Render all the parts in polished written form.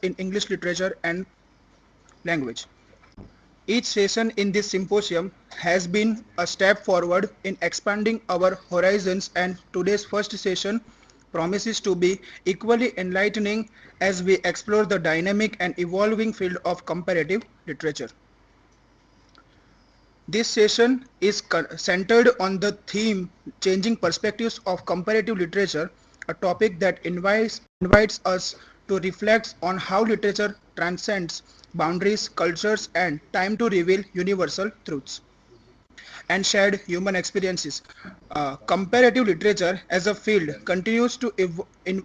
in English literature and language. Each session in this symposium has been a step forward in expanding our horizons, and today's first session promises to be equally enlightening as we explore the dynamic and evolving field of comparative literature. This session is centered on the theme Changing Perspectives of Comparative Literature, a topic that invites us to reflect on how literature transcends boundaries, cultures, and time to reveal universal truths and shared human experiences. Comparative literature as a field continues to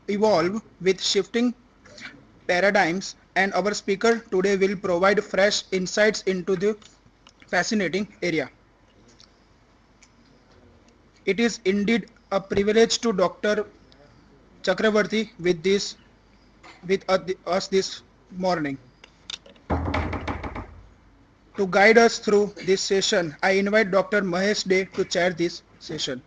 evolve with shifting paradigms, and our speaker today will provide fresh insights into the fascinating area. It is indeed a privilege to Dr. Chakravarty with us this morning. To guide us through this session, I invite Dr. Mahesh Day to chair this session.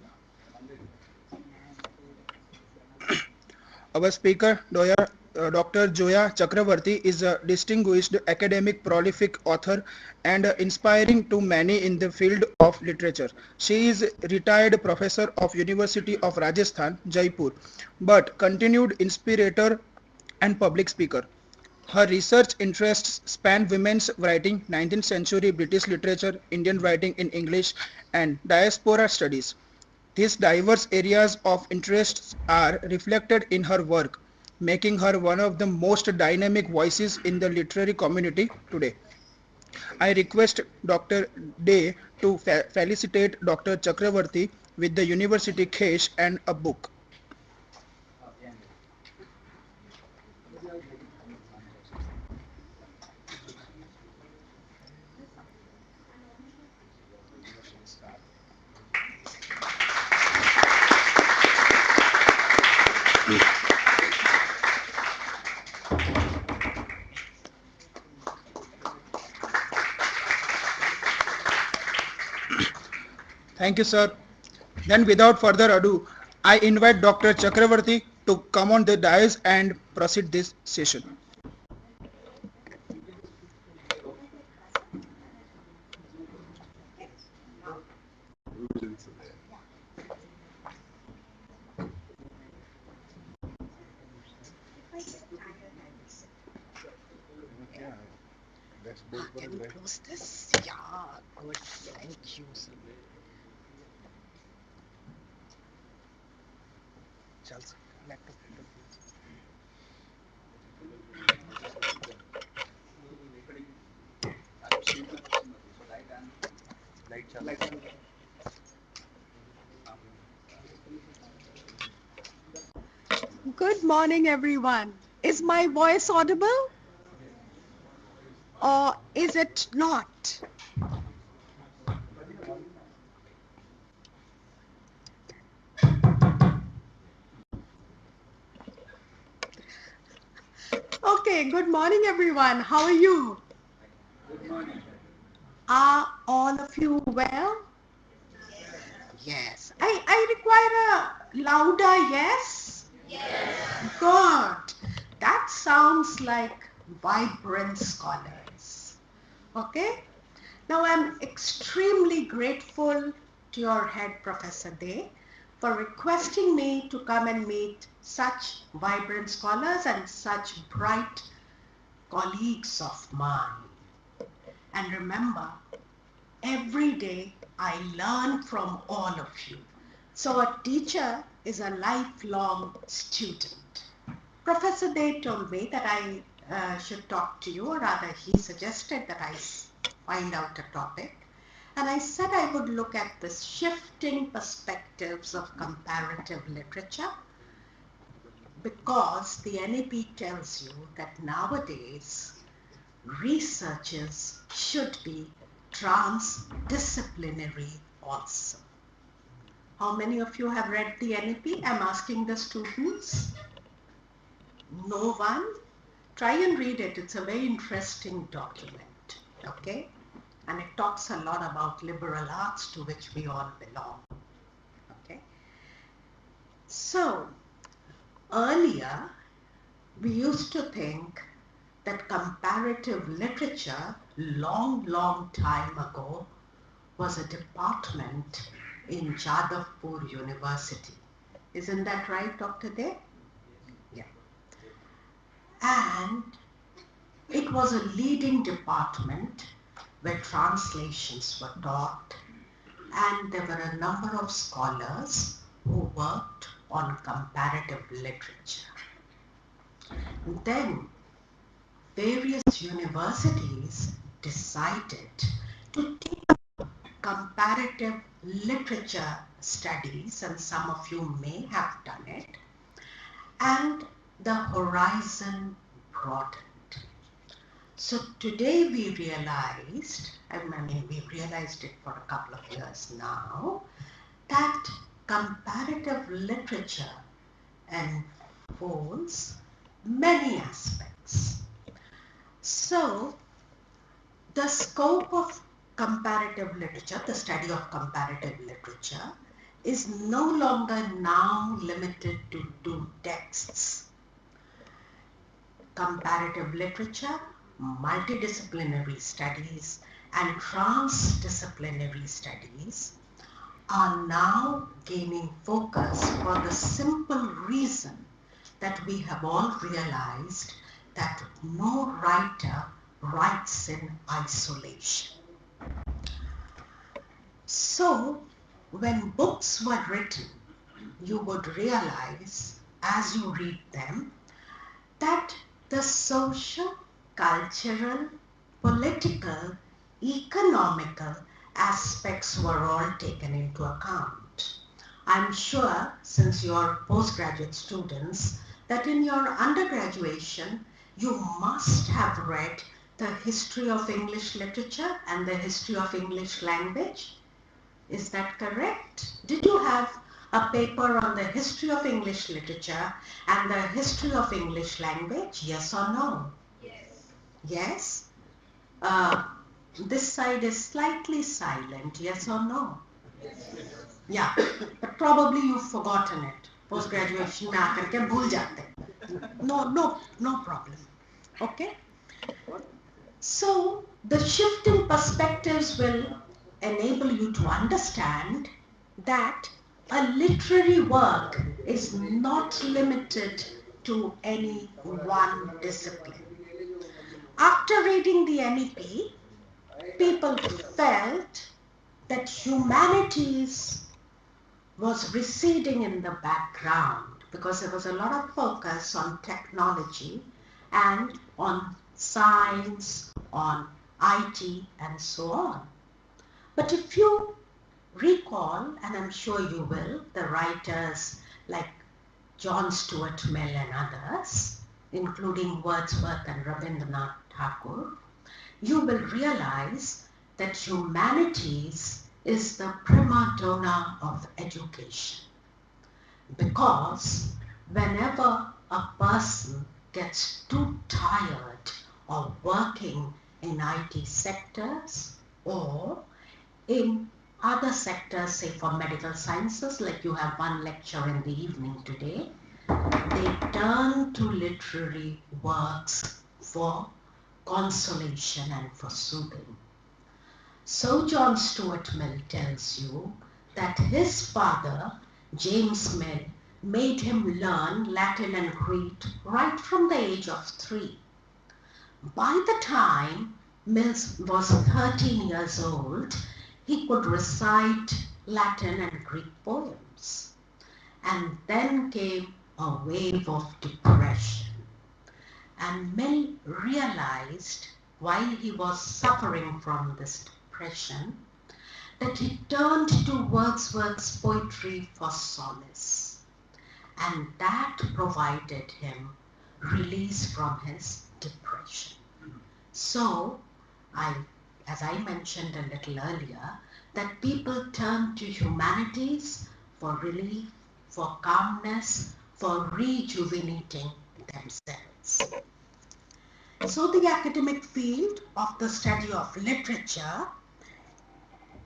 Our speaker, Dr. Joya Chakravarty, is a distinguished academic, prolific author and inspiring to many in the field of literature. She is retired professor of University of Rajasthan, Jaipur, but continued inspirator and public speaker. Her research interests span women's writing, 19th century British literature, Indian writing in English, and diaspora studies. These diverse areas of interest are reflected in her work, making her one of the most dynamic voices in the literary community today. I request Dr. Day to felicitate Dr. Chakravarty with the University Khesh and a book. Thank you, sir. Then without further ado, I invite Dr. Chakravarty to come on the dais and proceed this session. Can you close this? Yeah, good. Thank you. चल सकता laptop Good morning, everyone. Is my voice audible? Or is it not? Okay, good morning, everyone. How are you? Are all of you well? Yes. I require a louder yes? Good. That sounds like vibrant scholars. Okay? Now I'm extremely grateful to your head, Professor Day, for requesting me to come and meet such vibrant scholars and such bright colleagues of mine. And remember, every day I learn from all of you. So a teacher is a lifelong student. Professor Day told me that I should talk to you, or rather he suggested that I find out a topic. And I said I would look at the shifting perspectives of comparative literature, because the NEP tells you that nowadays researchers should be transdisciplinary also. How many of you have read the NEP? I'm asking the students. No one? Try and read it. It's a very interesting document. Okay? And it talks a lot about liberal arts, to which we all belong. Okay? So, earlier, we used to think that comparative literature, long time ago, was a department in Jadavpur University. Isn't that right, Dr. Dev? Yeah. And it was a leading department where translations were taught, and there were a number of scholars who worked on comparative literature. Then various universities decided to take comparative literature studies, and some of you may have done it, and the horizon broadened. So today we realized, we've realized it for a couple of years now, that comparative literature unfolds many aspects. So the scope of comparative literature, the study of comparative literature, is no longer now limited to two texts. Comparative literature, multidisciplinary studies, and transdisciplinary studies are now gaining focus for the simple reason that we have all realized that no writer writes in isolation. So, when books were written, you would realize as you read them that the social, cultural, political, economical aspects were all taken into account. I'm sure, since you're postgraduate students, that in your undergraduation you must have read the history of English literature and the history of English language. Is that correct? Did you have a paper on the history of English literature and the history of English language? Yes or no? Yes? This side is slightly silent. Yes or no? Yeah, but probably you've forgotten it. Post-graduation में आकर के भूल जाते. No problem. Okay? So the shift in perspectives will enable you to understand that a literary work is not limited to any one discipline. After reading the NEP, people felt that humanities was receding in the background because there was a lot of focus on technology and on science, on IT, and so on. But if you recall, and I'm sure you will, the writers like John Stuart Mill and others, including Wordsworth and Rabindranath Tagore, you will realize that humanities is the prima donna of education. Because whenever a person gets too tired of working in IT sectors or in other sectors, say for medical sciences, like you have one lecture in the evening today, they turn to literary works for consolation and for soothing. So John Stuart Mill tells you that his father, James Mill, made him learn Latin and Greek right from the age of 3. By the time Mill was 13 years old, he could recite Latin and Greek poems. And then came a wave of depression. And Mill realized, while he was suffering from this depression, that he turned to Wordsworth's poetry for solace. And that provided him release from his depression. So, as I mentioned a little earlier, that people turn to humanities for relief, for calmness, for rejuvenating themselves. So the academic field of the study of literature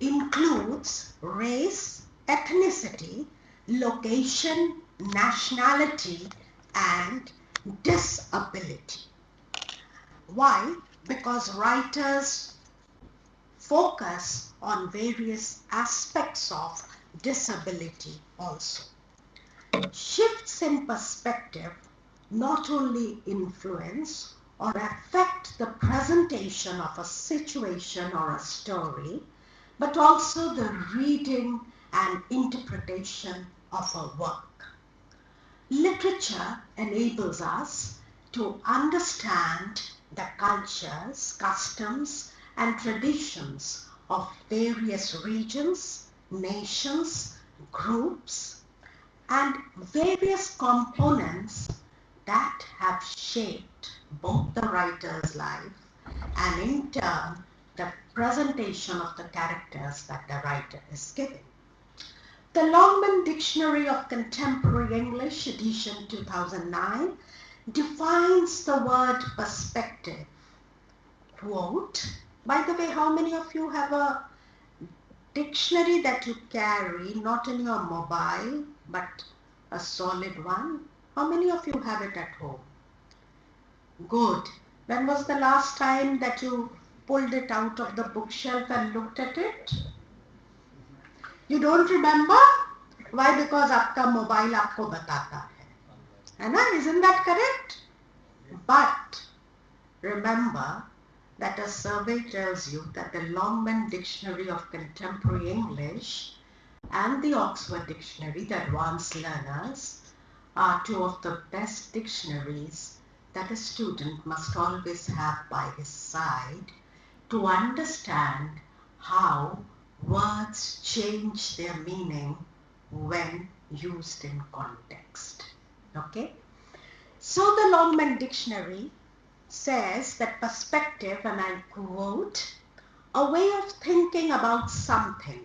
includes race, ethnicity, location, nationality, and disability. Why? Because writers focus on various aspects of disability also. Shifts in perspective not only influence or affect the presentation of a situation or a story, but also the reading and interpretation of a work. Literature enables us to understand the cultures, customs, and traditions of various regions, nations, groups, and various components that have shaped both the writer's life and in turn the presentation of the characters that the writer is giving. The Longman Dictionary of Contemporary English, edition 2009, defines the word perspective. Quote, by the way, how many of you have a dictionary that you carry, not in your mobile, but a solid one? How many of you have it at home? Good. When was the last time that you pulled it out of the bookshelf and looked at it? You don't remember? Why? Because आपका mobile आपको बताता है ना? Isn't that correct? But remember that a survey tells you that the Longman Dictionary of Contemporary English and the Oxford Dictionary, the advanced learners, are two of the best dictionaries that a student must always have by his side to understand how words change their meaning when used in context. Okay? So the Longman Dictionary says that perspective, and I quote, a way of thinking about something,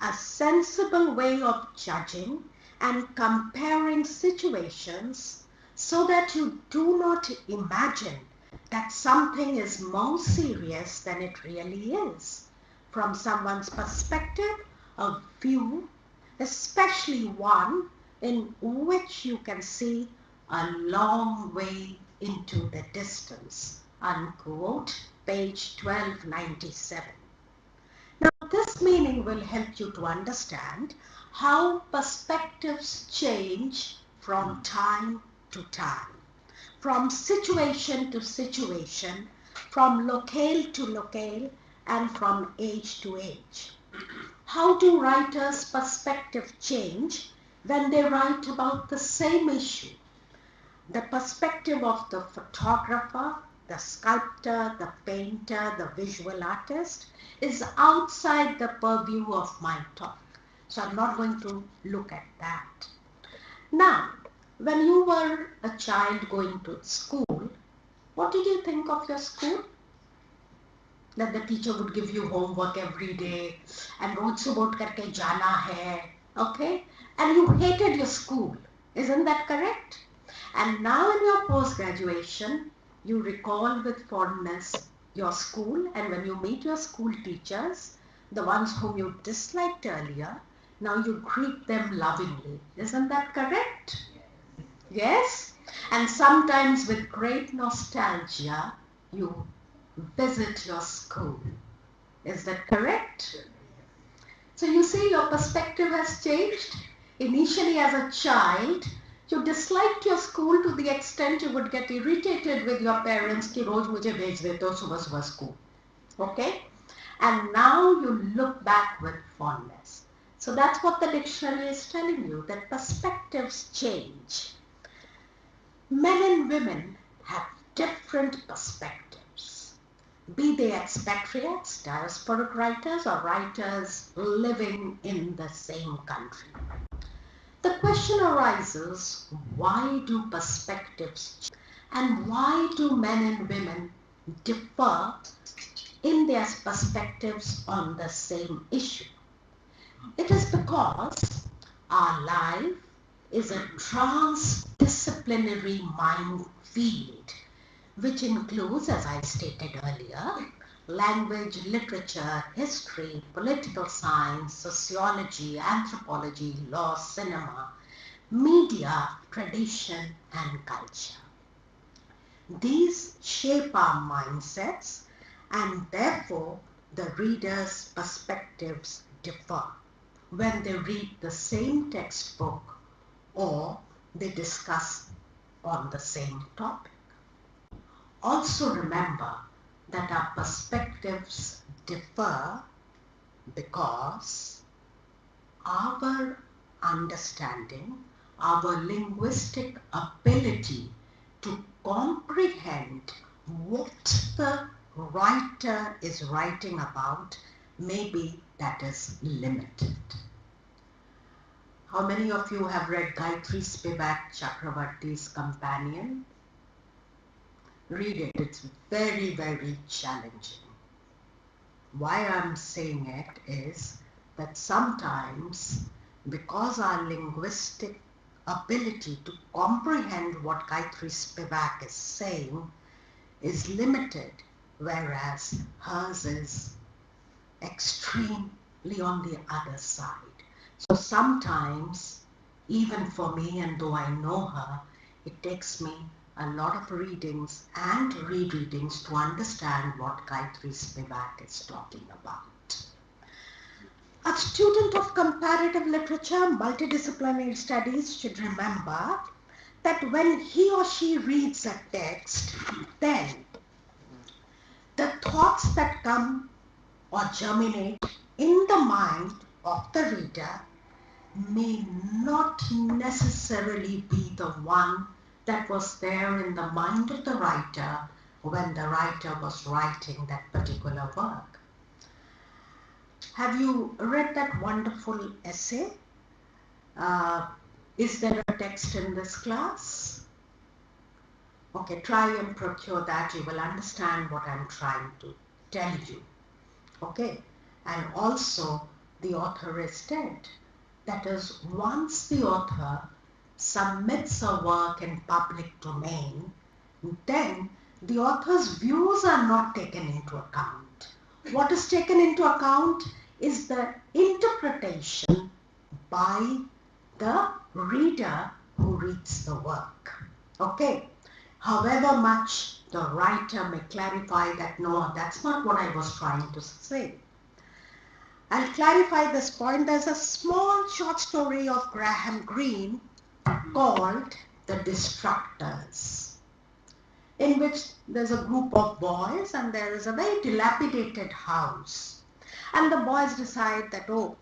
a sensible way of judging and comparing situations so that you do not imagine that something is more serious than it really is. From someone's perspective, a view, especially one in which you can see a long way into the distance. Unquote, page 1297. Now, this meaning will help you to understand how perspectives change from time to time, from situation to situation, from locale to locale, and from age to age. How do writers' perspective change when they write about the same issue? The perspective of the photographer, the sculptor, the painter, the visual artist is outside the purview of my talk. So I'm not going to look at that. Now, when you were a child going to school, what did you think of your school? That the teacher would give you homework every day and road subot karke jana hai, okay? And you hated your school. Isn't that correct? And now in your post-graduation, you recall with fondness your school, and when you meet your school teachers, the ones whom you disliked earlier, now you greet them lovingly. Isn't that correct? Yes? And sometimes with great nostalgia, you visit your school. Is that correct? So you see, your perspective has changed. Initially as a child, you disliked your school to the extent you would get irritated with your parents ki roz mujhe bhej deto subah subah school. Okay? And now you look back with fondness. So that's what the dictionary is telling you, that perspectives change. Men and women have different perspectives, be they expatriates, diasporic writers, or writers living in the same country. The question arises, why do perspectives change? And why do men and women differ in their perspectives on the same issue? It is because our life is a transdisciplinary mind field, which includes, as I stated earlier, language, literature, history, political science, sociology, anthropology, law, cinema, media, tradition, and culture. These shape our mindsets, and therefore the reader's perspectives differ when they read the same textbook or they discuss on the same topic. Also remember that our perspectives differ because our understanding, our linguistic ability to comprehend what the writer is writing about, maybe that is limited. How many of you have read Gayatri Spivak Chakravarty's Companion? Read it. It's very, very challenging. Why I'm saying it is that sometimes, because our linguistic ability to comprehend what Gayatri Spivak is saying is limited, whereas hers is extremely on the other side. So sometimes, even for me, and though I know her, it takes me a lot of readings and rereadings to understand what Gayatri Spivak is talking about. A student of comparative literature, multidisciplinary studies should remember that when he or she reads a text, then the thoughts that come or germinate in the mind of the reader may not necessarily be the one that was there in the mind of the writer when the writer was writing that particular work. Have you read that wonderful essay? Is there a text in this class? Okay, try and procure that. You will understand what I'm trying to tell you. Okay, and also the author is dead. That is, once the author submits a work in public domain, then the author's views are not taken into account. What is taken into account is the interpretation by the reader who reads the work. Okay, however much the writer may clarify that, no, that's not what I was trying to say. I'll clarify this point. There's a small short story of Graham Greene called The Destructors, in which there's a group of boys and there is a very dilapidated house. And the boys decide that, oh,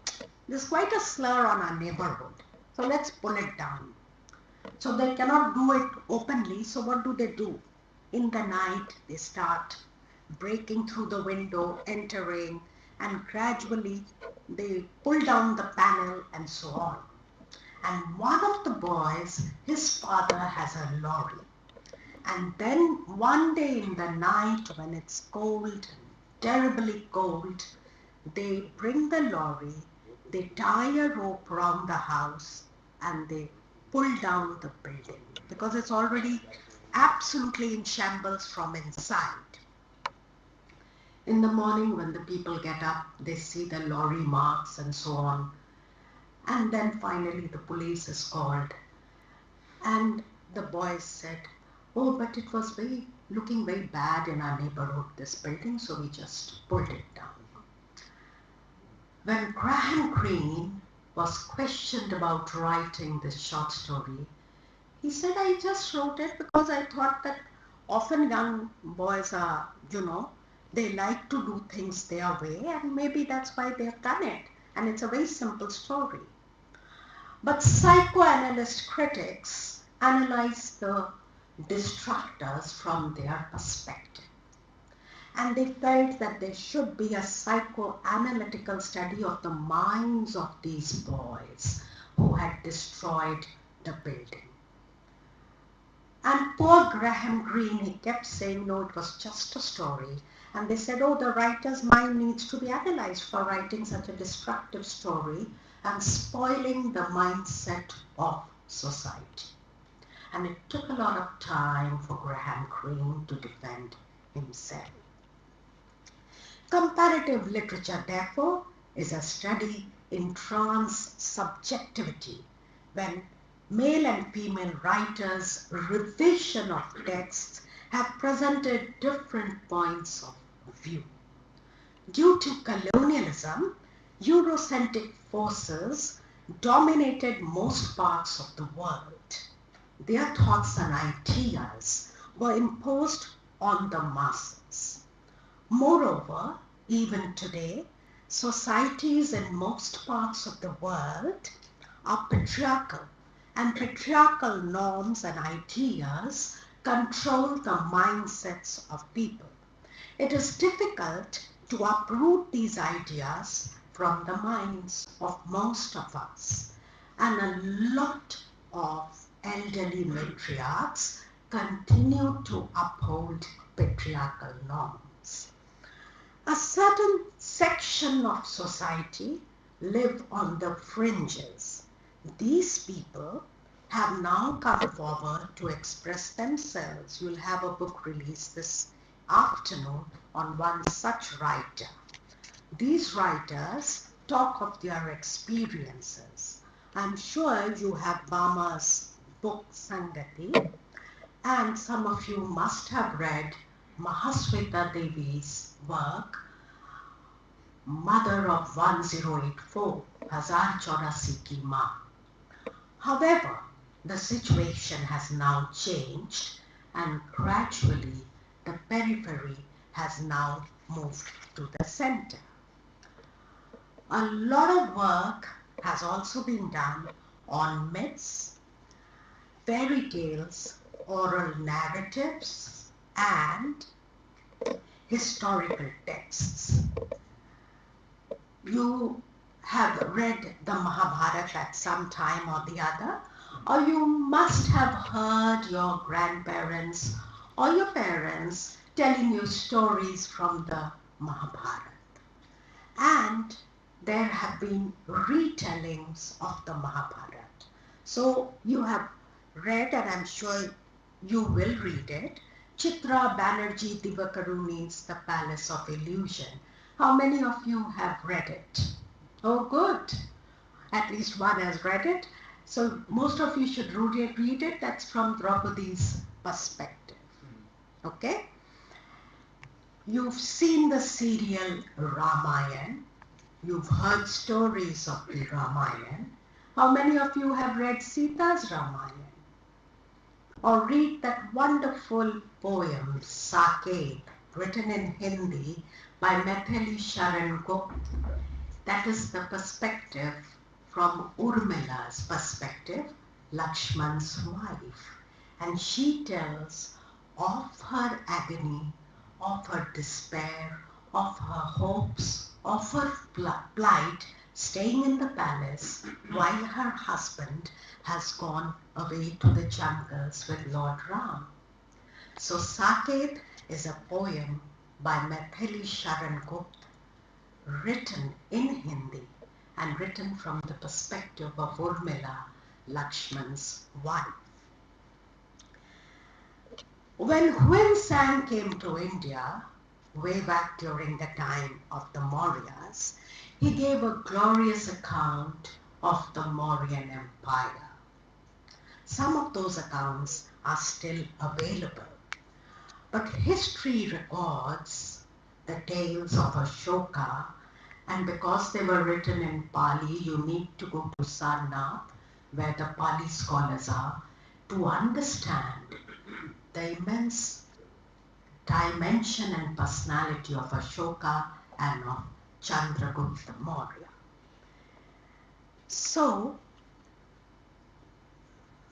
there's quite a slur on our neighborhood, so let's pull it down. So they cannot do it openly, so what do? In the night, they start breaking through the window, entering, and gradually they pull down the panel and so on. And one of the boys, his father has a lorry. And then one day in the night when it's cold, terribly cold, they bring the lorry, they tie a rope around the house and they pull down the building because it's already absolutely in shambles from inside. In the morning when the people get up, they see the lorry marks and so on. And then finally the police is called. And the boys said, oh, but it was looking very bad in our neighborhood, this building, so we just pulled it down. When Graham Greene was questioned about writing this short story, he said, I just wrote it because I thought that often young boys are, they like to do things their way, and maybe that's why they've done it. And it's a very simple story. But psychoanalyst critics analyze the Destructors from their perspective. And they felt that there should be a psychoanalytical study of the minds of these boys who had destroyed the building. And poor Graham Greene, he kept saying, no, it was just a story. And they said, oh, the writer's mind needs to be analyzed for writing such a destructive story and spoiling the mindset of society. And it took a lot of time for Graham Greene to defend himself. Comparative literature, therefore, is a study in trans-subjectivity, when male and female writers' revision of texts have presented different points of view. Due to colonialism, Eurocentric forces dominated most parts of the world. Their thoughts and ideas were imposed on the masses. Moreover, even today, societies in most parts of the world are patriarchal, and patriarchal norms and ideas control the mindsets of people. It is difficult to uproot these ideas from the minds of most of us, and a lot of elderly matriarchs continue to uphold patriarchal norms. A certain section of society live on the fringes. These people have now come forward to express themselves. You'll have a book release this afternoon on one such writer. These writers talk of their experiences. I'm sure you have Bama's book Sangati, and some of you must have read Mahasweta Devi's work, Mother of 1084, Hazar Chaurasi Ki Maa. However, the situation has now changed, and gradually the periphery has now moved to the center. A lot of work has also been done on myths, fairy tales, oral narratives, and historical texts. You have read the Mahabharata at some time or the other, or you must have heard your grandparents or your parents telling you stories from the Mahabharata. And there have been retellings of the Mahabharata. So you have read, and I'm sure you will read it, Chitra Banerjee Divakaruni's The Palace of Illusion. How many of you have read it? Oh, good. At least one has read it. So most of you should read it. That's from Draupadi's perspective. Okay? You've seen the serial Ramayana. You've heard stories of the Ramayana. How many of you have read Sita's Ramayana? Or read that wonderful poem, Saket, written in Hindi by Maithili Sharan Gupta. That is the perspective from Urmila's perspective, Lakshman's wife. And she tells of her agony, of her despair, of her hopes, of her plight, staying in the palace while her husband has gone away to the jungles with Lord Ram. So Saket is a poem by Maithili Sharan Gupta, written in Hindi and written from the perspective of Urmila, Lakshman's wife. When Huan Sang came to India, way back during the time of the Mauryas, he gave a glorious account of the Mauryan Empire. Some of those accounts are still available, but history records the tales of Ashoka, and because they were written in Pali, you need to go to Sarnath, where the Pali scholars are, to understand the immense dimension and personality of Ashoka and of Chandragupta Maurya. So,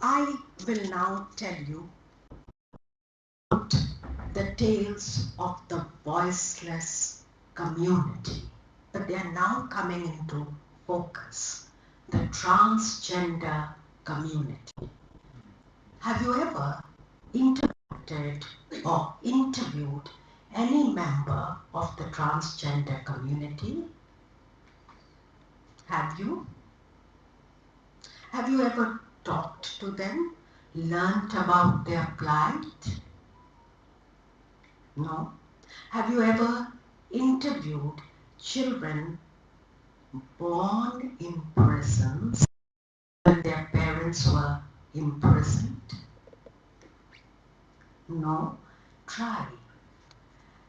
I will now tell you about the tales of the voiceless community, but they are now coming into focus, the transgender community. Have you ever interacted or interviewed any member of the transgender community? Have you? Have you ever talked to them, learnt about their plight? No. Have you ever interviewed children born in prisons when their parents were imprisoned? No. Try.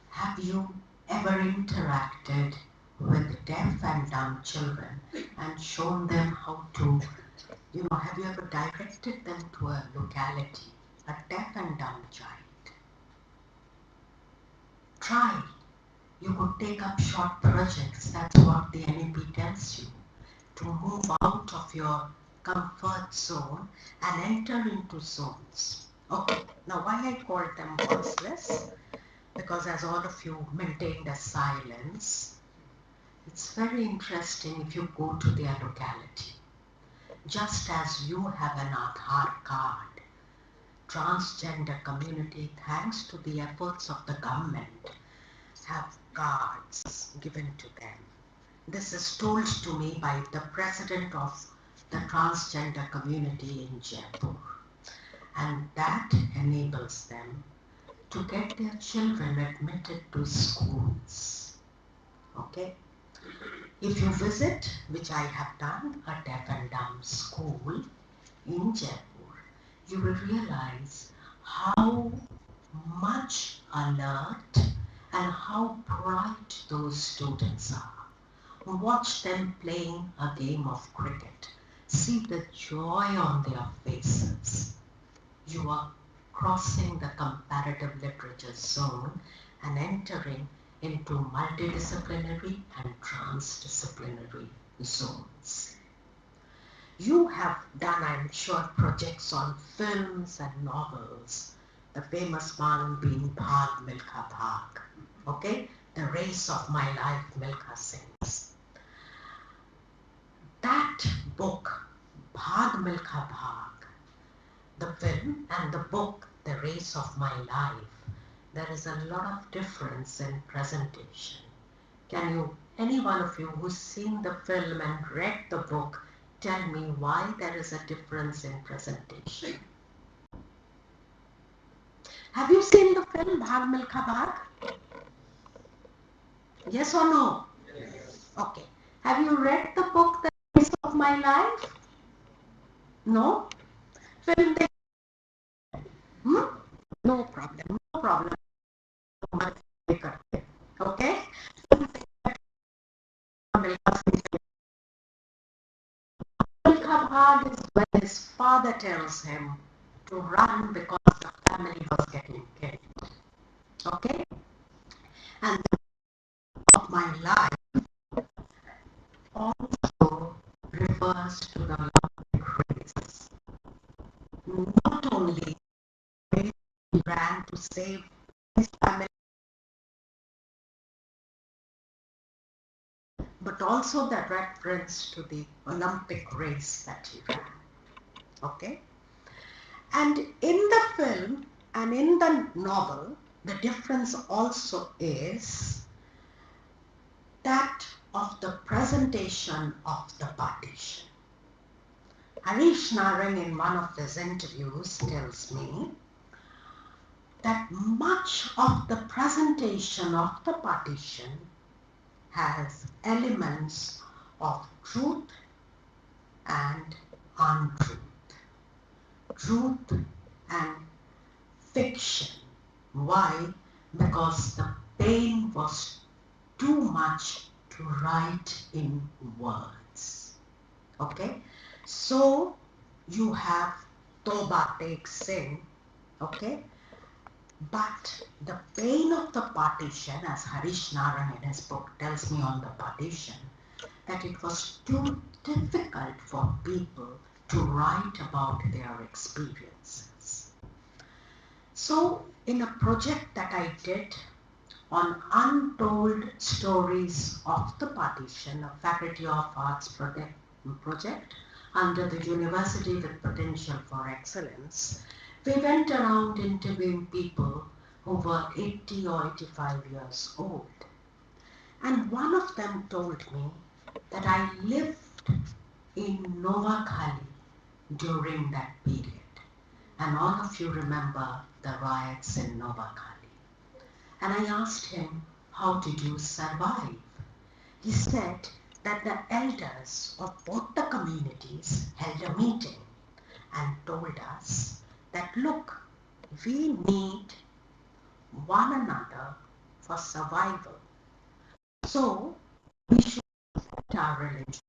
Have you ever interacted with deaf and dumb children and shown them how to, have you ever directed them to a locality, a deaf and dumb child? Try. You could take up short projects. That's what the NEP tells you. To move out of your comfort zone and enter into zones. Okay, now why I called them voiceless? Because as all of you maintained a silence, it's very interesting if you go to their locality. Just as you have an Aadhaar card, transgender community, thanks to the efforts of the government, have cards given to them. This is told to me by the president of the transgender community in Jaipur. And that enables them to get their children admitted to schools. Okay? If you visit, which I have done, a deaf and dumb school in Jaipur, you will realize how much alert and how bright those students are. Watch them playing a game of cricket. See the joy on their faces. You are crossing the comparative literature zone and entering into multidisciplinary and transdisciplinary zones. You have done, I'm sure, projects on films and novels. The famous one being Bhag Milkha Bhag. Okay? The Race of My Life, Milkha sings. That book, Bhag Milkha Bhag, the film and the book, The Race of My Life, there is a lot of difference in presentation. Can you, any one of you who's seen the film and read the book, tell me why there is a difference in presentation? Have you seen the film Bhag Milkha Bhag? Yes or no? Yes. Okay. Have you read the book The Race of My Life? No? Film No problem, no problem. Okay? Milkha Bhag is when his father tells him to run because the family was getting killed. Okay? And the of my life also refers to the Olympic race. Not only he ran to save his family, but also the reference to the Olympic race that he ran. Okay? And in the film and in the novel, the difference also is that of the presentation of the partition. Harish Narang in one of his interviews tells me that much of the presentation of the partition has elements of truth and untruth, truth and fiction. Why? Because the pain was too much to write in words. Okay? So you have Toba takes sin, okay? But the pain of the partition, as Harish Narang in his book tells me on the partition, that it was too difficult for people to write about their experiences. So in a project that I did on untold stories of the partition, a Faculty of Arts project under the University with Potential for Excellence, we went around interviewing people who were 80 or 85 years old. And one of them told me that I lived in Novakhali during that period. And all of you remember the riots in Novakhali. And I asked him, how did you survive? He said that the elders of both the communities held a meeting and told us that, look, we need one another for survival. So we should respect our religion.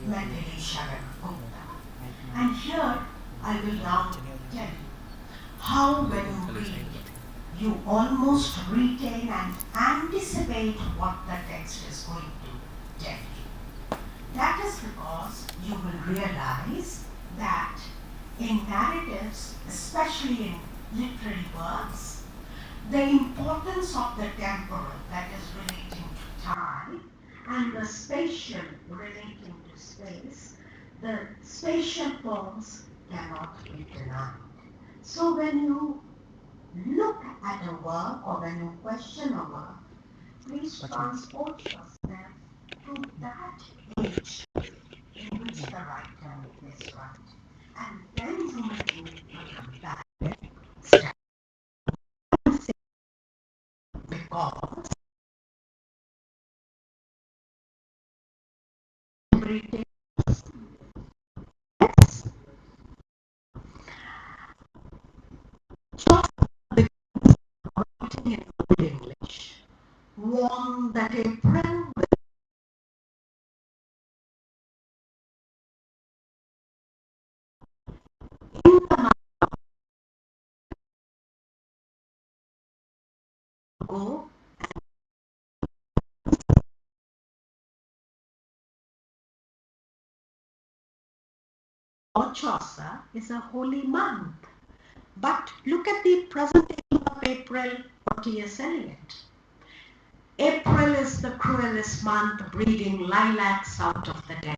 Mentally Sharan. And here I will now tell you how when you read, you almost retain and anticipate what the text is going to tell you. That is because you will realize that in narratives, especially in literary works, the importance of the temporal, that is relating to time, and the spatial relating to space, the spatial forms cannot be denied. So when you look at a work or when you question a work, please transport yourself to that age in which the writer made this right. And then you may do a comparative study because everything just writing in good English. that April in the month go or Chaucer is a holy month. But look at the presentation of April for T.S. Eliot. April is the cruelest month, breeding lilacs out of the dead.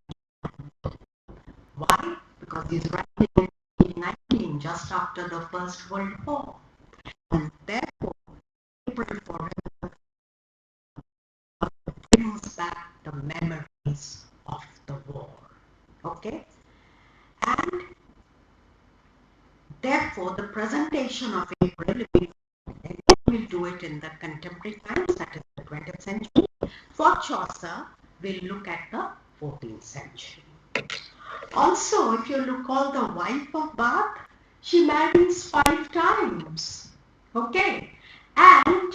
Why? Because he's writing in 1819, just after the First World War. And therefore, April for him brings back the memories of the war. Okay? And therefore, the presentation of April, we'll do it in the contemporary times, that is the 20th century. For Chaucer, we'll look at the 14th century. Also, if you recall the wife of Bath, she marries 5 times. Okay? And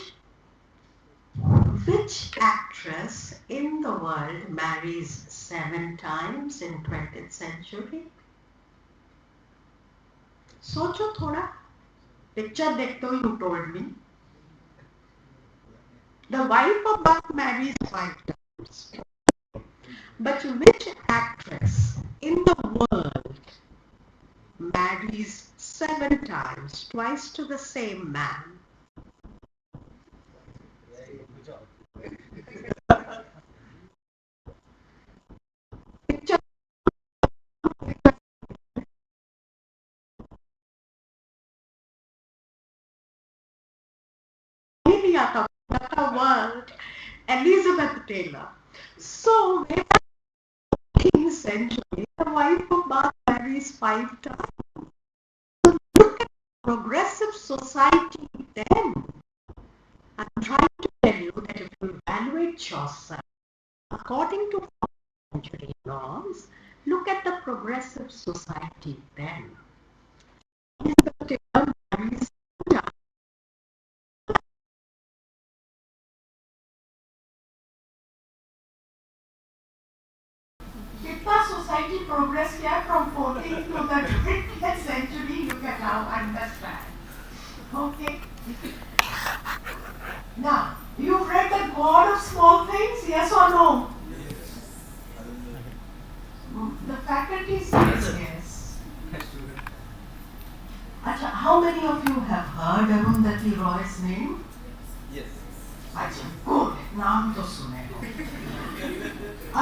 which actress in the world marries 7 times in 20th century? सोचो थोड़ा. Picture देखते हो, you told me. The wife of Bath marries 5 times. But which actress in the world marries 7 times, twice to the same man? Picture. The world, Elizabeth Taylor. So, in the 18th century, the wife of Bath marries 5 times. So look at progressive society then. I'm trying to tell you that if you evaluate Chaucer according to 14th century norms, look at the progressive society then. Elizabeth Taylor marries 7 times. कितना society progress किया from 14th to the 20th century, you can now understand. Okay. Now, you've read The God of Small Things, yes or no? The faculty says yes. Achha, how many of you have heard Arundhati Roy's name? Yes. Achha, good. नाम तो सुने हो.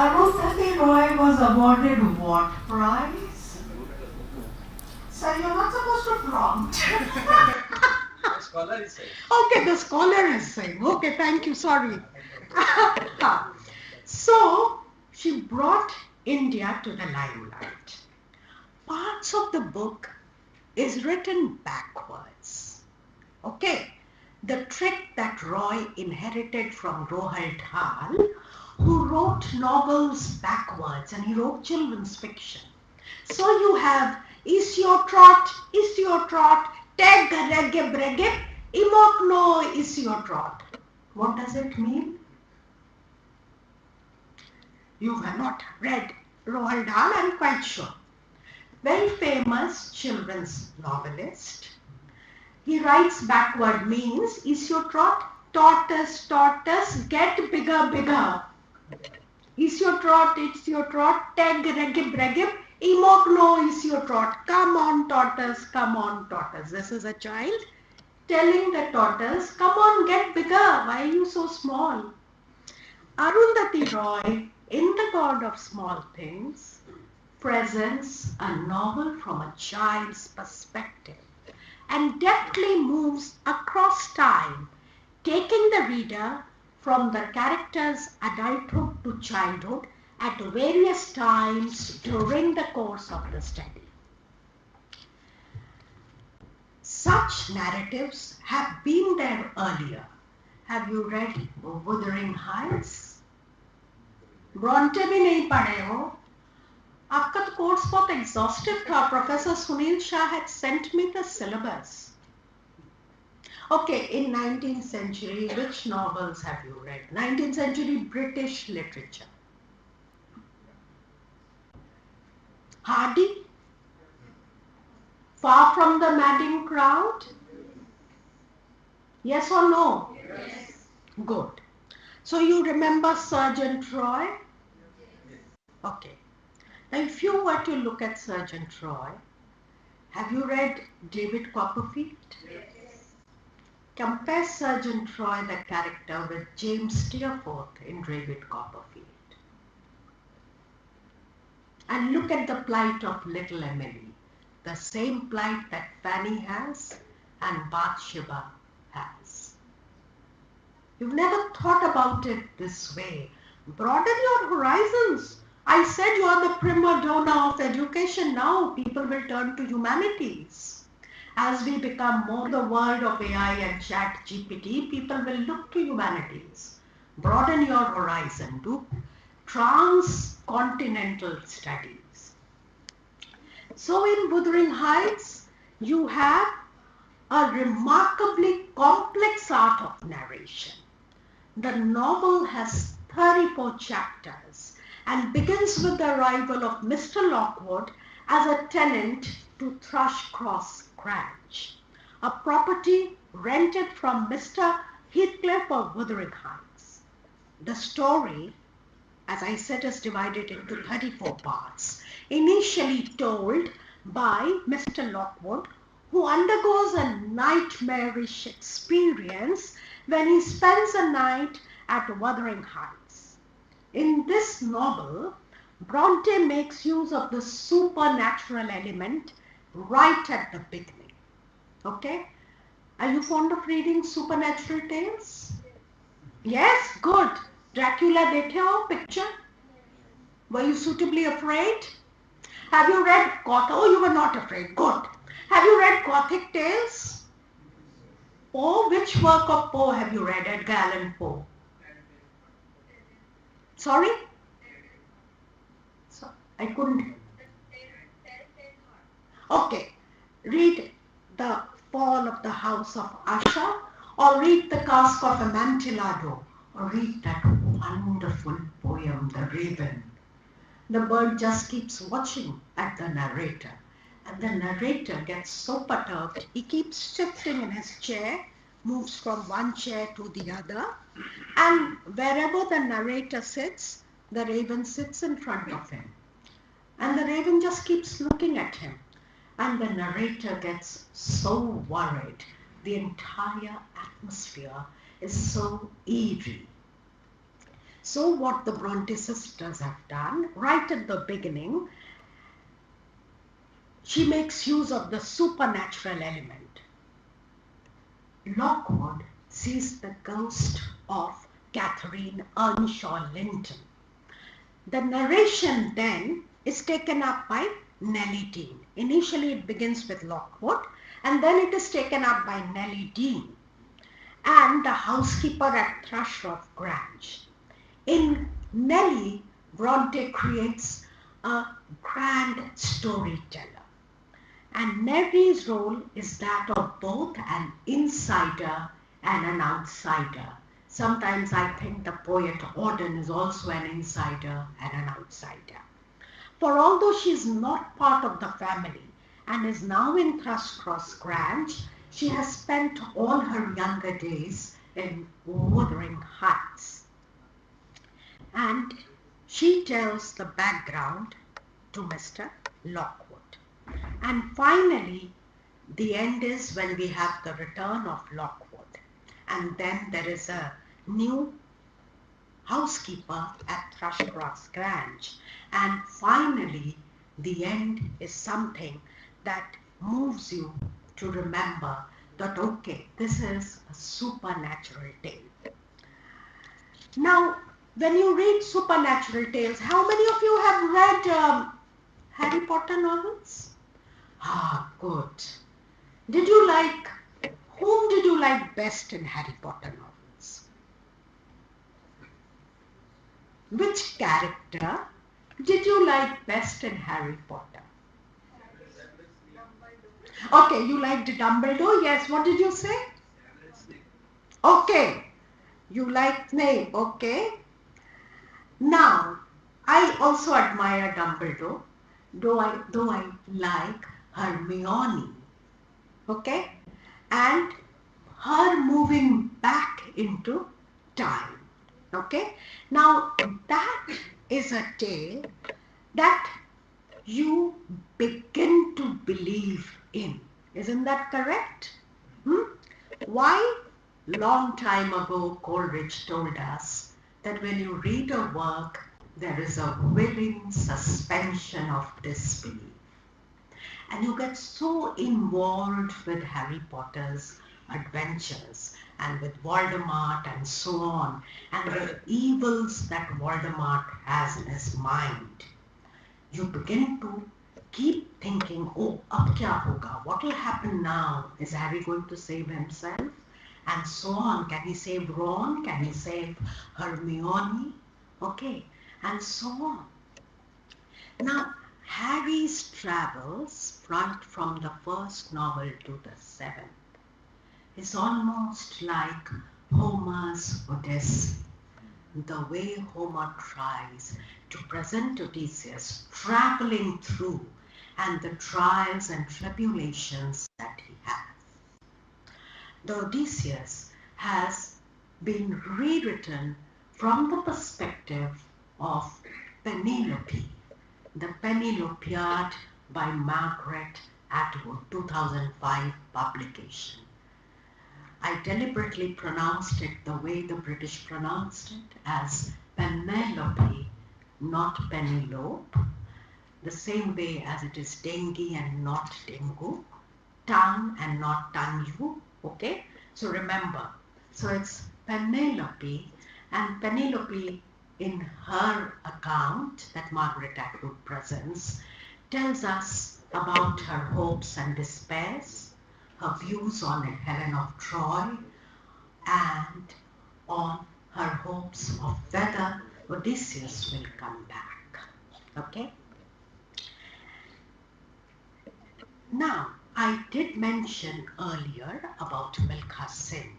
Arundhati Roy was awarded what prize? Sir, you're not supposed to prompt. The scholar is saying. Okay, the scholar is saying. Okay, thank you, sorry. So, she brought India to the limelight. Parts of the book is written backwards. Okay, the trick that Roy inherited from Roald Dahl, who wrote novels backwards, and he wrote children's fiction. So you have is your trot, teg regib regib, imokno is your trot. What does it mean? You have not read Roald Dahl, I'm quite sure. Very famous children's novelist. He writes backward means is your trot, tortoise, get bigger, bigger. Is your trot, it's your trot, teg regib regib, imokno is your trot. Come on tortoise, come on tortoise. This is a child telling the tortoise, come on, get bigger. Why are you so small? Arundhati Roy, in The God of Small Things, presents a novel from a child's perspective and deftly moves across time, taking the reader from the character's adulthood to childhood at various times during the course of the study. Such narratives have been there earlier. Have you read Wuthering Heights? Brontë भी नहीं पढ़े हो. आपका तो course बहुत exhaustive था. Professor Sunil Shah had sent me the syllabus. Okay, in 19th century, which novels have you read? 19th century British literature. Hardy? Far from the madding crowd? Yes or no? Yes. Good. So you remember Sergeant Roy? Okay. Now if you were to look at Sergeant Roy, have you read David Copperfield? Yes. Compare Sergeant Roy, the character, with James Steerforth in David Copperfield. And look at the plight of little Emily. The same plight that Fanny has and Bathsheba has. You've never thought about it this way. Broaden your horizons. I said you are the prima donna of education now. People will turn to humanities. As we become more the world of AI and chat GPT, people will look to humanities. Broaden your horizon. Do transcontinental studies. So in Wuthering Heights, you have a remarkably complex art of narration. The novel has 34 chapters and begins with the arrival of Mr. Lockwood as a tenant to Thrushcross Grange, a property rented from Mr. Heathcliff of Wuthering Heights. The story, as I said, is divided into 34 parts, initially told by Mr. Lockwood, who undergoes a nightmarish experience when he spends a night at Wuthering Heights. In this novel, Bronte makes use of the supernatural element right at the beginning. Okay? Are you fond of reading supernatural tales? Yes, good. Dracula dekhe ho picture? Were you suitably afraid? Have you read Gothic? Oh, you were not afraid. Good. Have you read Gothic tales? Poe, which work of Poe have you read? Edgar Allan Poe. Sorry? So, I couldn't. Okay. Read The Fall of the House of Usher, or read The Cask of Amontillado, or read that wonderful poem, The Raven. The bird just keeps watching at the narrator, and the narrator gets so perturbed, he keeps shifting in his chair, moves from one chair to the other, and wherever the narrator sits, the raven sits in front of him. And the raven just keeps looking at him, and the narrator gets so worried. The entire atmosphere is so eerie. So what the Bronte sisters have done, right at the beginning, she makes use of the supernatural element. Lockwood sees the ghost of Catherine Earnshaw Linton. The narration then is taken up by Nellie Dean. Initially it begins with Lockwood, and then it is taken up by Nellie Dean and the housekeeper at Thrushcross Grange. In Nellie, Bronte creates a grand storyteller. And Nellie's role is that of both an insider and an outsider. Sometimes I think the poet Auden is also an insider and an outsider. For although she is not part of the family and is now in Thrushcross Grange, she has spent all her younger days in Wuthering Heights. And she tells the background to Mr. Lockwood. And finally, the end is when we have the return of Lockwood. And then there is a new housekeeper at Thrushcross Grange. And finally, the end is something that moves you to remember that, okay, this is a supernatural tale. Now, when you read supernatural tales, how many of you have read Harry Potter novels? Ah, good. Whom did you like best in Harry Potter novels? Which character did you like best in Harry Potter? Okay, you liked Dumbledore. Yes, what did you say? Okay, you like name, okay? Now, I also admire Dumbledore, though I like Hermione, okay? And her moving back into time, okay? Now, that is a tale that you begin to believe in. Isn't that correct? Hmm? Why? Long time ago, Coleridge told us that when you read a work, there is a willing suspension of disbelief. And you get so involved with Harry Potter's adventures and with Voldemort and so on, and the evils that Voldemort has in his mind. You begin to keep thinking, oh, ab kya hoga? What will happen now? Is Harry going to save himself? And so on. Can he save Ron? Can he save Hermione? Okay, and so on. Now, Harry's travels right from the first novel to the seventh is almost like Homer's Odyssey. The way Homer tries to present Odysseus traveling through and the trials and tribulations that he has. The Odysseus has been rewritten from the perspective of Penelope, the Penelopiad by Margaret Atwood, 2005 publication. I deliberately pronounced it the way the British pronounced it, as Penelope, not Penelope, the same way as it is dengue and not dengue, tongue and not tangu, okay? So remember, so it's Penelope, and Penelope in her account that Margaret Atwood presents tells us about her hopes and despairs, her views on Helen of Troy, and on her hopes of whether Odysseus will come back. Okay? Now, I did mention earlier about Milkha Singh,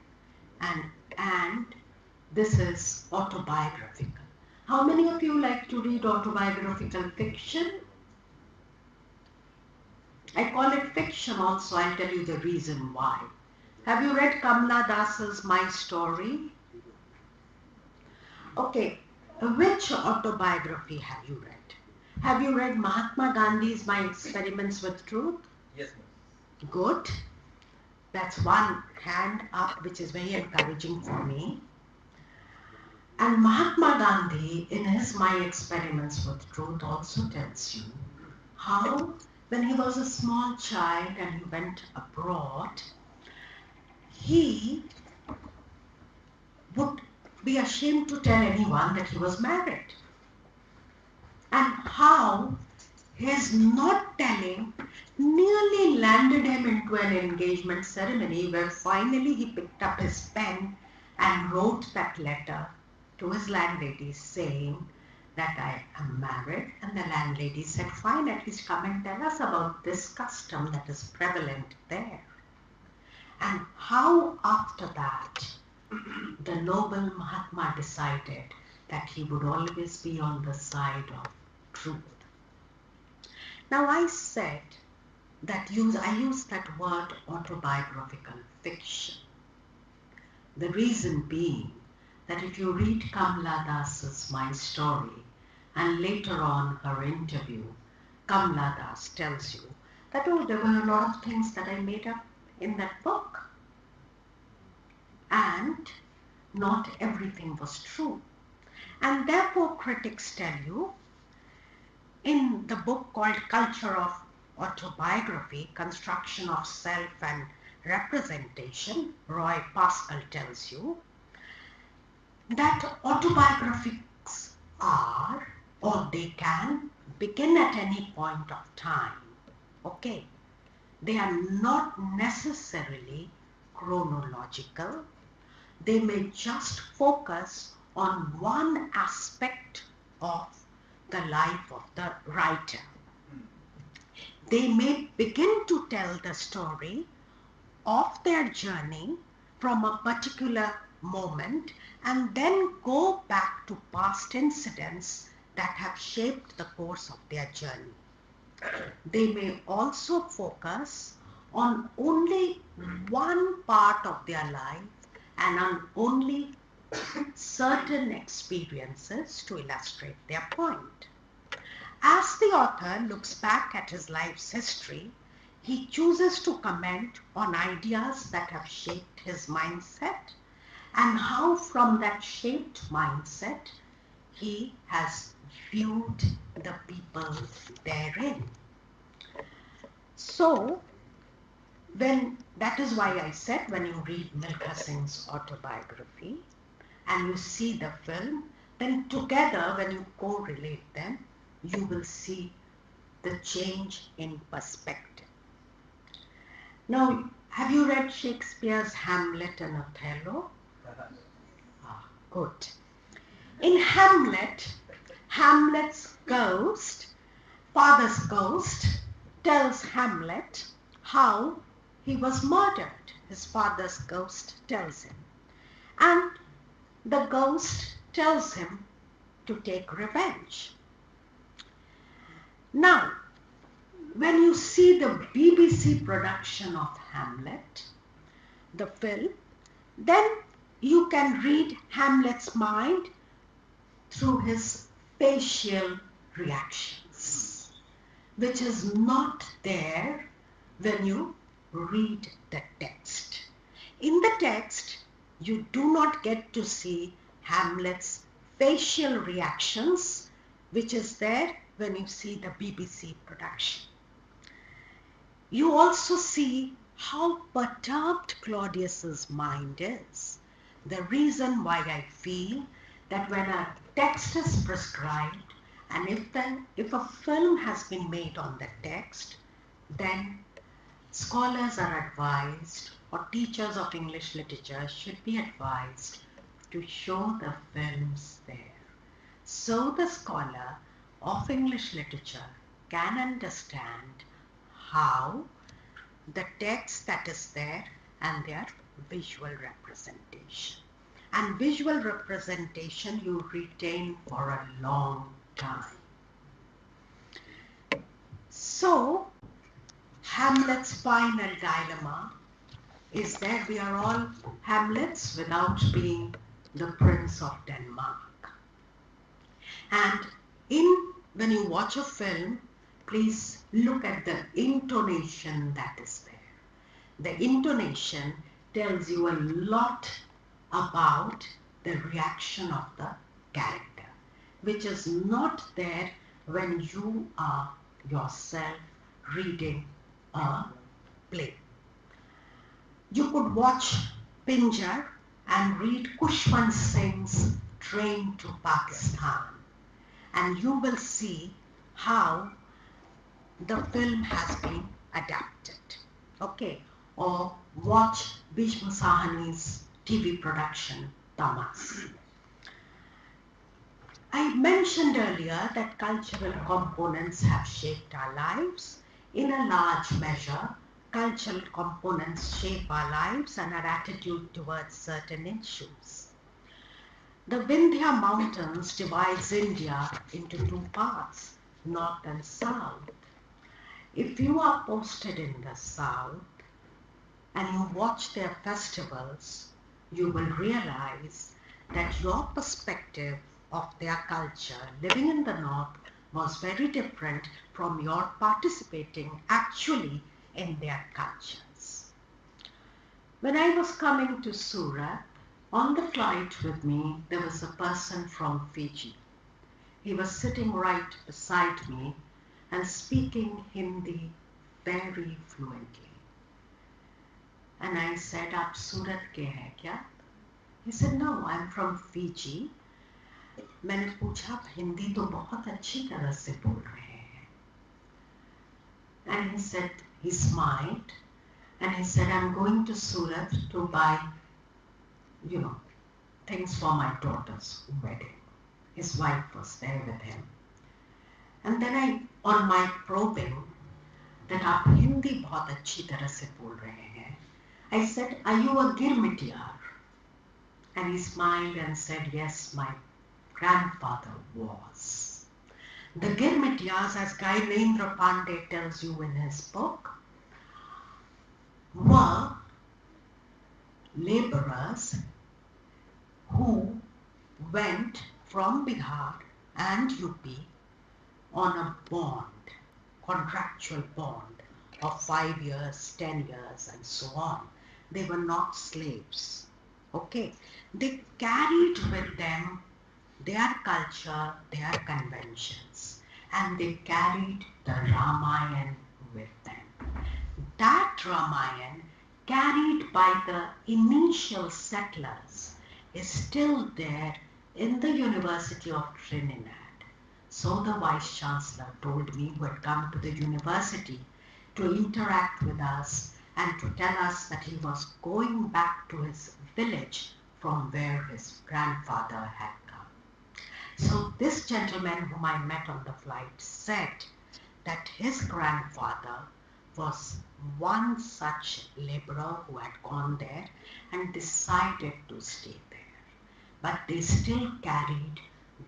and this is autobiographical. How many of you like to read autobiographical fiction? I call it fiction also. I'll tell you the reason why. Have you read Kamla Das's My Story? Okay, which autobiography have you read? Have you read Mahatma Gandhi's My Experiments with Truth? Yes, ma'am. Good. That's one hand up, which is very encouraging for me. And Mahatma Gandhi, in his My Experiments with Truth, also tells you how, when he was a small child and he went abroad, he would be ashamed to tell anyone that he was married. And how his not telling nearly landed him into an engagement ceremony where finally he picked up his pen and wrote that letter to his landlady saying that I am married. And the landlady said, fine, at least come and tell us about this custom that is prevalent there. And how after that the noble Mahatma decided that he would always be on the side of truth. Now I said that I use that word autobiographical fiction. The reason being that if you read Kamla Das's My Story and later on her interview, Kamla Das tells you that, oh, there were a lot of things that I made up in that book. And not everything was true. And therefore critics tell you in the book called Culture of Autobiography, Construction of Self and Representation, Roy Pascal tells you that autobiographies are, or they can, begin at any point of time. Okay, they are not necessarily chronological. They may just focus on one aspect of the life of the writer. They may begin to tell the story of their journey from a particular moment and then go back to past incidents that have shaped the course of their journey. They may also focus on only one part of their life and on only certain experiences to illustrate their point. As the author looks back at his life's history, he chooses to comment on ideas that have shaped his mindset and how from that shaped mindset he has viewed the people therein. So, that is why I said when you read Milkha Singh's autobiography and you see the film, then together when you correlate them, you will see the change in perspective. Now, have you read Shakespeare's Hamlet and Othello? Good. In Hamlet, Hamlet's ghost, father's ghost, tells Hamlet how he was murdered. His father's ghost tells him. And the ghost tells him to take revenge. Now, when you see the BBC production of Hamlet, the film, then you can read Hamlet's mind through his facial reactions, which is not there when you read the text. In the text, you do not get to see Hamlet's facial reactions, which is there when you see the BBC production. You also see how perturbed Claudius's mind is. The reason why I feel that when a text is prescribed and if a film has been made on the text, then scholars are advised, or teachers of English literature should be advised to show the films there. So the scholar of English literature can understand how the text that is there and their visual representation. And visual representation you retain for a long time. So, Hamlet's final dilemma is that we are all Hamlets without being the Prince of Denmark. And when you watch a film, please look at the intonation that is there. The intonation tells you a lot about the reaction of the character, which is not there when you are yourself reading a play. You could watch Pinjar and read Kushwant Singh's Train to Pakistan, and you will see how the film has been adapted. Okay, or watch Bhishma Sahani's TV production, Tamas. I mentioned earlier that cultural components have shaped our lives. In a large measure, cultural components shape our lives and our attitude towards certain issues. The Vindhya Mountains divides India into two parts, north and south. If you are posted in the south and you watch their festivals, you will realize that your perspective of their culture living in the north was very different from your participating actually in their cultures. When I was coming to Surat, on the flight with me, there was a person from Fiji. He was sitting right beside me and speaking Hindi very fluently. And I said, "Aap Surat ke hai kya?" He said, "No, I'm from Fiji." मैंने पूछा, "आप हिंदी तो बहुत अच्छी तरह से बोल रहे हैं." And he said, he smiled, and he said, "I'm going to Surat to buy, things for my daughter's wedding." His wife was there with him. And then on my probing that आप हिंदी बहुत अच्छी तरह से बोल रहे हैं, I said, are you a Girmitiyar? And he smiled and said, yes, my grandfather was. The Girmitiyars, as Gainendra Pandey tells you in his book, were laborers who went from Bihar and UP on a bond, contractual bond of 5 years, 10 years, and so on. They were not slaves. Okay, they carried with them their culture, their conventions, and they carried the Ramayana with them. That Ramayana, carried by the initial settlers, is still there in the University of Trinidad. So the Vice Chancellor told me, who had come to the university to interact with us and to tell us that he was going back to his village from where his grandfather had come. So this gentleman whom I met on the flight said that his grandfather was one such laborer who had gone there and decided to stay there. But they still carried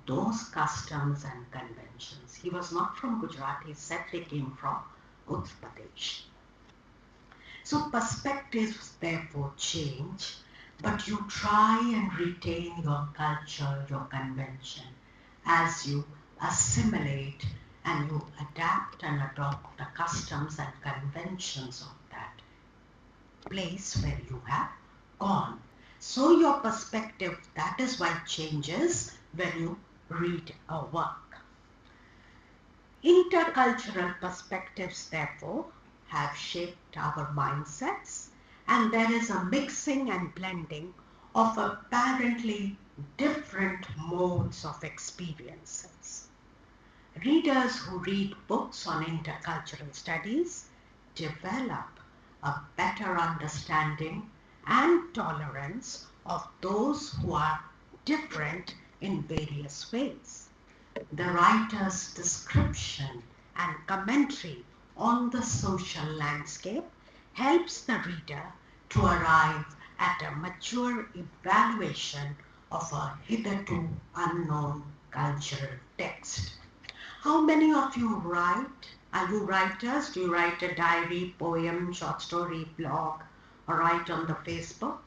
those customs and conventions. He was not from Gujarat, he said they came from Uttar Pradesh. So perspectives therefore change, but you try and retain your culture, your convention, as you assimilate and you adapt and adopt the customs and conventions of that place where you have gone. So your perspective, that is why changes when you read a work. Intercultural perspectives, therefore, have shaped our mindsets, and there is a mixing and blending of apparently different modes of experiences. Readers who read books on intercultural studies develop a better understanding and tolerance of those who are different in various ways. The writer's description and commentary on the social landscape helps the reader to arrive at a mature evaluation of a hitherto unknown cultural text. How many of you write? Are you writers? Do you write a diary, poem, short story, blog, or write on the Facebook?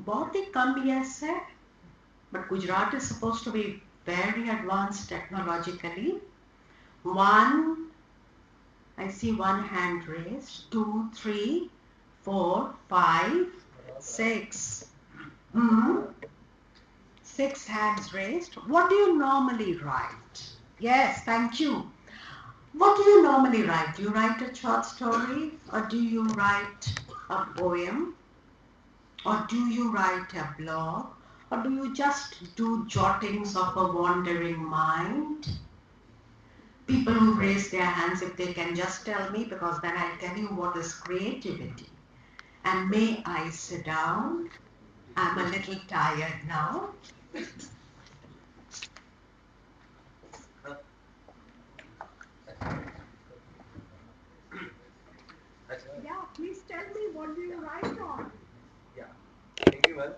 बहुत ही कम yes है, but Gujarat is supposed to be very advanced technologically. One, I see one hand raised. 2, 3, 4, 5, 6. 6 hands raised. What do you normally write? Yes, thank you. What do you normally write? Do you write a short story, or do you write a poem, or do you write a blog, or do you just do jottings of a wandering mind? People who raise their hands, if they can just tell me, because then I'll tell you what is creativity. And may I sit down? I'm a little tired now. Yeah, please tell me, what do you write on? Yeah, thank you, ma'am.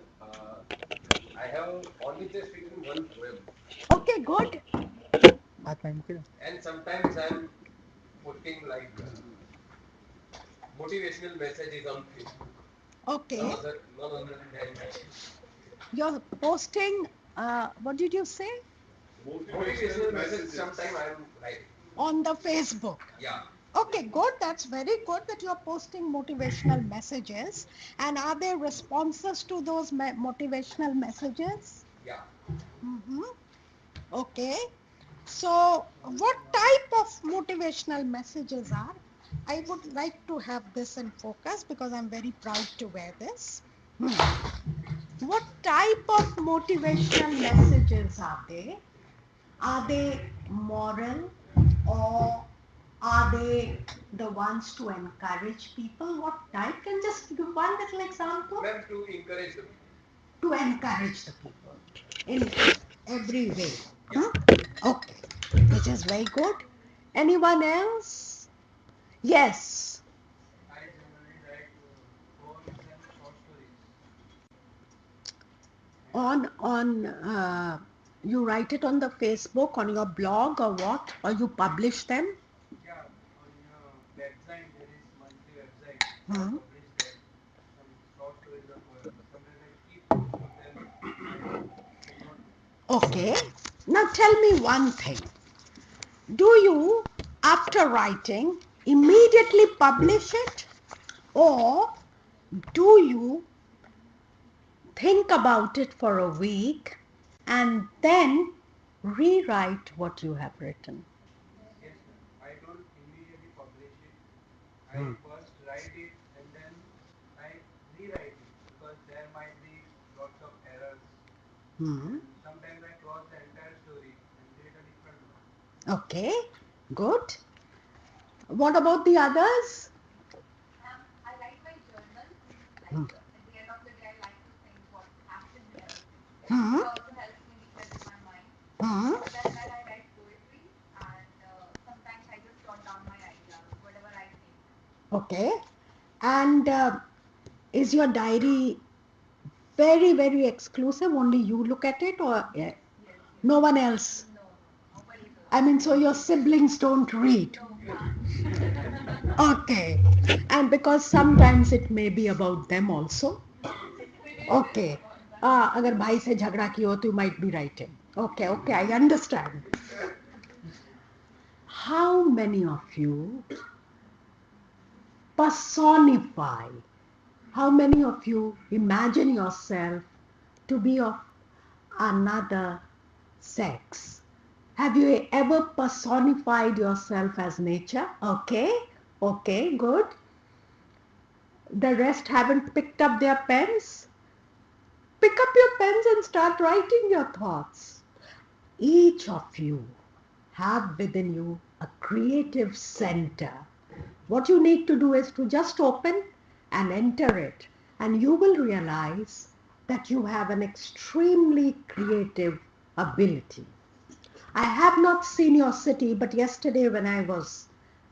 I have only just written one poem, Okay, good. and sometimes I'm putting like motivational messages on Facebook. Okay. None other than that. You're posting, what did you say? Motivational message. Sometimes I'm writing. On the Facebook. Yeah. Okay, good. That's very good that you're posting motivational messages. And are there responses to those motivational messages? Yeah. Okay. So, what type of motivational messages are? I would like to have this in focus because I'm very proud to wear this. What type of motivational messages are they? Are they moral, or are they the ones to encourage people? What type? Can just give one little example? Ma'am, to encourage the people. To encourage the people in every way. Yeah. Okay, which is very good. Anyone else? Yes. You write it on the Facebook, on your blog or what? Or you publish them? Yeah, on your website, there is monthly website. So I Hmm. publish there some short stories of poems. Sometimes I keep most of them. I not. Okay. Now tell me one thing. Do you, after writing, immediately publish it? Or do you think about it for a week and then rewrite what you have written? Yes, ma'am. I don't immediately publish it. I first write it and then I rewrite it because there might be lots of errors Hmm. and sometimes I cross the entire story and create a different one. Okay, good. What about the others? I write my journal. Like Hmm. at the end of the day, I like to think what happened and everything. Hmm. It also helps me reset in my mind. Hmm. Other than that, I write poetry, and sometimes I just jot down my ideas, whatever I think. Okay. And is your diary very, very exclusive? Only you look at it, or Yes, yes. no one else? No, no, nobody I does. mean, so your siblings don't read. No, can't. Okay. And because sometimes it may be about them also. It is Okay. about that. अगर भाई से झगड़ा की हो तो you might be writing. Okay, okay, I understand. How many of you personify? How many of you imagine yourself to be of another sex? Have you ever personified yourself as nature? Okay, okay, good. The rest haven't picked up their pens? Pick up your pens and start writing your thoughts. Each of you have within you a creative center. What you need to do is to just open and enter it, and you will realize that you have an extremely creative ability. I have not seen your city, but yesterday when I was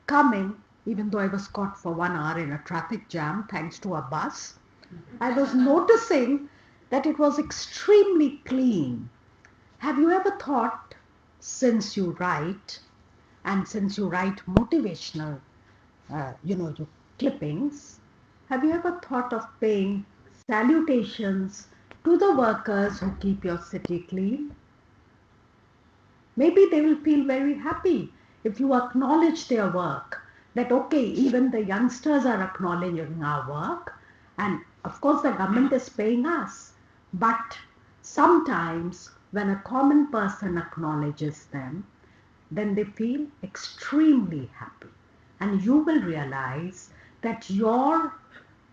coming, even though I was caught for 1 hour in a traffic jam thanks to a bus, I was noticing that it was extremely clean. Have you ever thought, since you write, and since you write motivational, your clippings, have you ever thought of paying salutations to the workers who keep your city clean? Maybe they will feel very happy if you acknowledge their work. That okay, even the youngsters are acknowledging our work, and of course the government is paying us. But sometimes when a common person acknowledges them, then they feel extremely happy. And you will realize that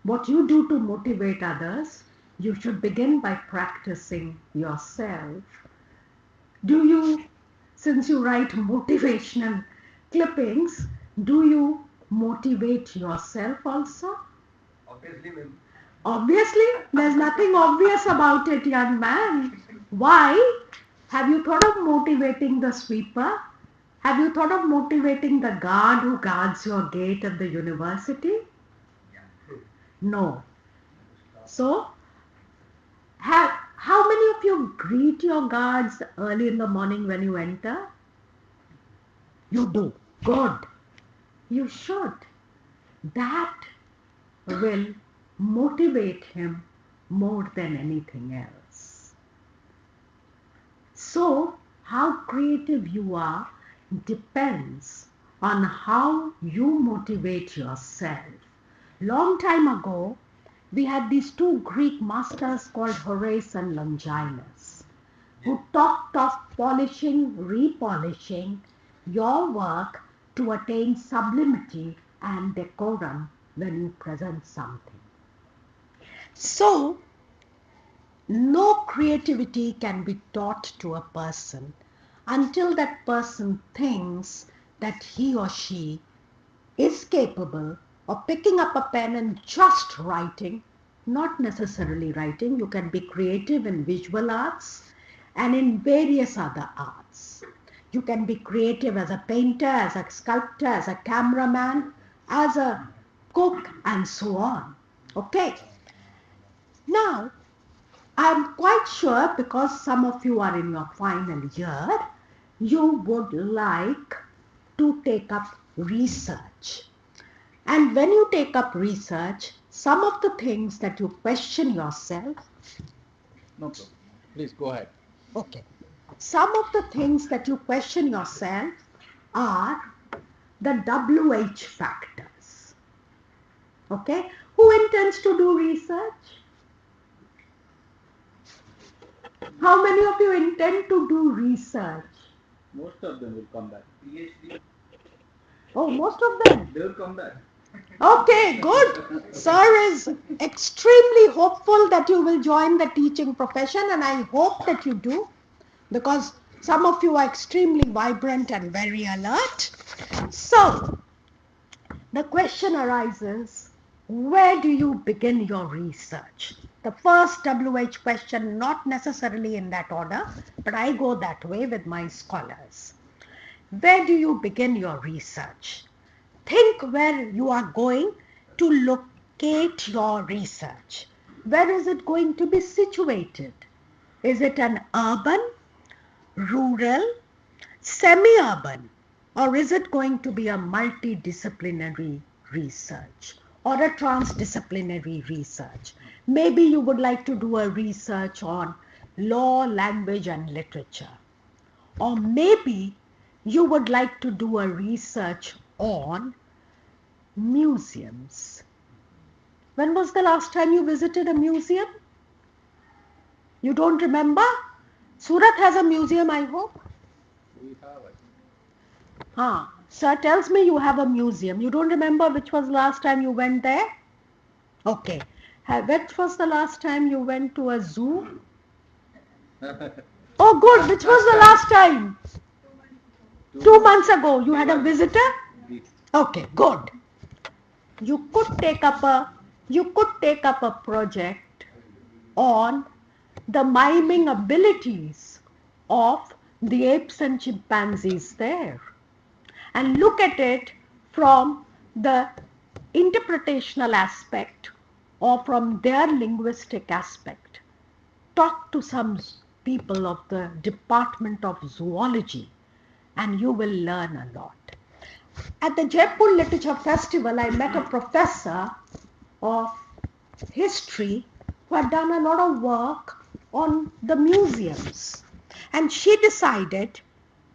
what you do to motivate others, you should begin by practicing yourself. Do you, since you write motivational clippings, do you motivate yourself also? Obviously, ma'am. Obviously, there's nothing obvious about it, young man. Why? Have you thought of motivating the sweeper? Have you thought of motivating the guard who guards your gate at the university? No. So, how many of you greet your guards early in the morning when you enter? You do. Good. You should. That will motivate him more than anything else. So, how creative you are depends on how you motivate yourself. Long time ago, we had these two Greek masters called Horace and Longinus, who talked of polishing, repolishing your work to attain sublimity and decorum when you present something. So, no creativity can be taught to a person until that person thinks that he or she is capable of picking up a pen and just writing, not necessarily writing. You can be creative in visual arts and in various other arts. You can be creative as a painter, as a sculptor, as a cameraman, as a cook, and so on. Okay. Now, I'm quite sure, because some of you are in your final year, you would like to take up research. And when you take up research, some of the things that you question yourself. No problem. Please go ahead. Okay. Some of the things that you question yourself are the WH factors. Okay. Who intends to do research? How many of you intend to do research? Most of them will come back. PhD. Oh, most of them. They will come back. Okay, good. Sir is extremely hopeful that you will join the teaching profession, and I hope that you do, because some of you are extremely vibrant and very alert. So, the question arises, where do you begin your research? The first WH question, not necessarily in that order, but I go that way with my scholars. Where do you begin your research? Think where you are going to locate your research. Where is it going to be situated? Is it an urban, rural, semi-urban, or is it going to be a multidisciplinary research or a transdisciplinary research? Maybe you would like to do a research on law, language, and literature. Or maybe you would like to do a research on museums. When was the last time you visited a museum? You don't remember? Surat has a museum, I hope. We have it. Sir tells me you have a museum. You don't remember which was the last time you went there? Okay. Which was the last time you went to a zoo? Oh, good. Which was the last time? 2 months ago. You had a visitor? Okay, good. You could take up a project on the miming abilities of the apes and chimpanzees there, and look at it from the interpretational aspect or from their linguistic aspect. Talk to some people of the Department of Zoology and you will learn a lot. At the Jaipur Literature Festival, I met a professor of history who had done a lot of work on the museums, and she decided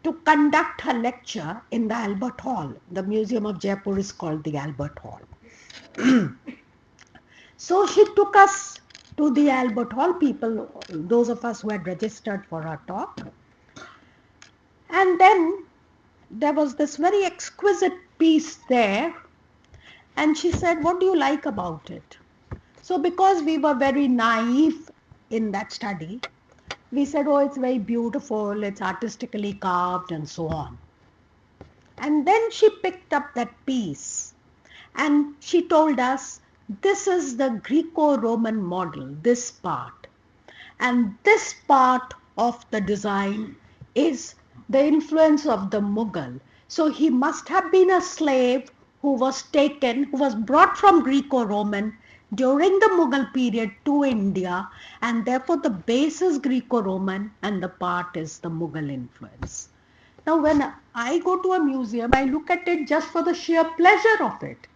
to conduct her lecture in the Albert Hall. The Museum of Jaipur is called the Albert Hall. So she took us to the Albert Hall, those of us who had registered for her talk. And then there was this very exquisite piece there, and she said, what do you like about it? So because we were very naive in that study, we said, oh, it's very beautiful, it's artistically carved and so on. And then she picked up that piece and she told us, this is the Greco-Roman model, this part. And this part of the design is the influence of the Mughal. So he must have been a slave who was brought from Greco-Roman during the Mughal period to India, and therefore the base is Greco-Roman and the part is the Mughal influence. Now when I go to a museum, I look at it just for the sheer pleasure of it.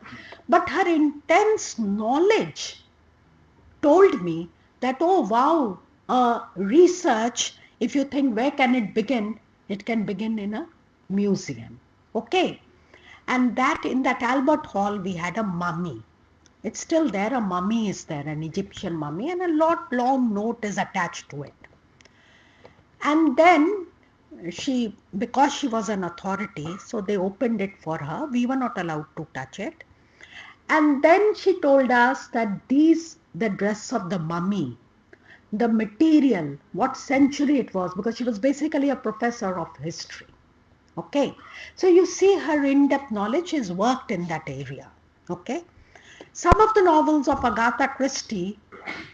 But her intense knowledge told me that, oh wow, research, if you think where can it begin, it can begin in a museum. Okay. And that in that Albert Hall we had a mummy. It's still there, a mummy is there, an Egyptian mummy, and a long note is attached to it. And then because she was an authority, so they opened it for her. We were not allowed to touch it. And then she told us that the dress of the mummy, the material, what century it was, because she was basically a professor of history. Okay. So you see her in-depth knowledge is worked in that area. Okay. Some of the novels of Agatha Christie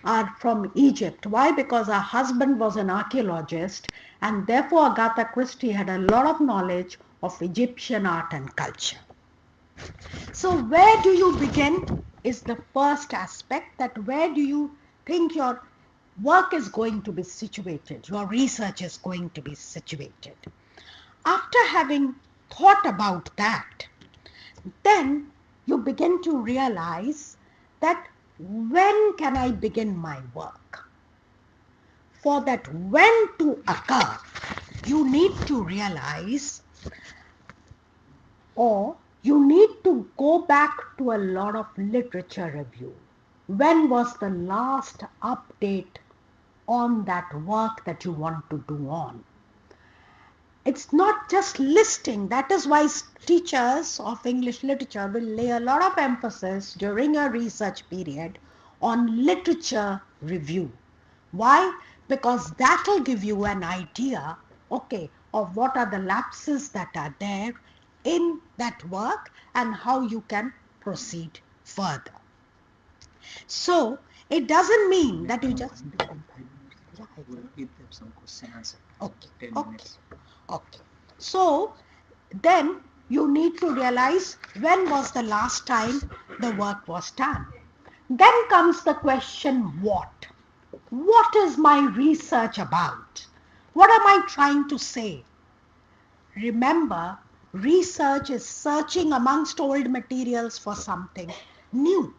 are from Egypt. Why? Because her husband was an archaeologist, and therefore Agatha Christie had a lot of knowledge of Egyptian art and culture. So where do you begin is the first aspect, that where do you think your work is going to be situated, your research is going to be situated. After having thought about that, then you begin to realize that when can I begin my work? For that when to occur, you need to realize, or you need to go back to a lot of literature review. When was the last update on that work that you want to do on? It's not just listing. That is why teachers of English literature will lay a lot of emphasis during a research period on literature review. Why? Because that will give you an idea, okay, of what are the lapses that are there in that work and how you can proceed further. So it doesn't mean that you just We'll give them some question answer. Okay. 10 Okay. minutes. Okay. So then you need to realize when was the last time the work was done. Then comes the question, what? What is my research about? What am I trying to say? Remember, research is searching amongst old materials for something new.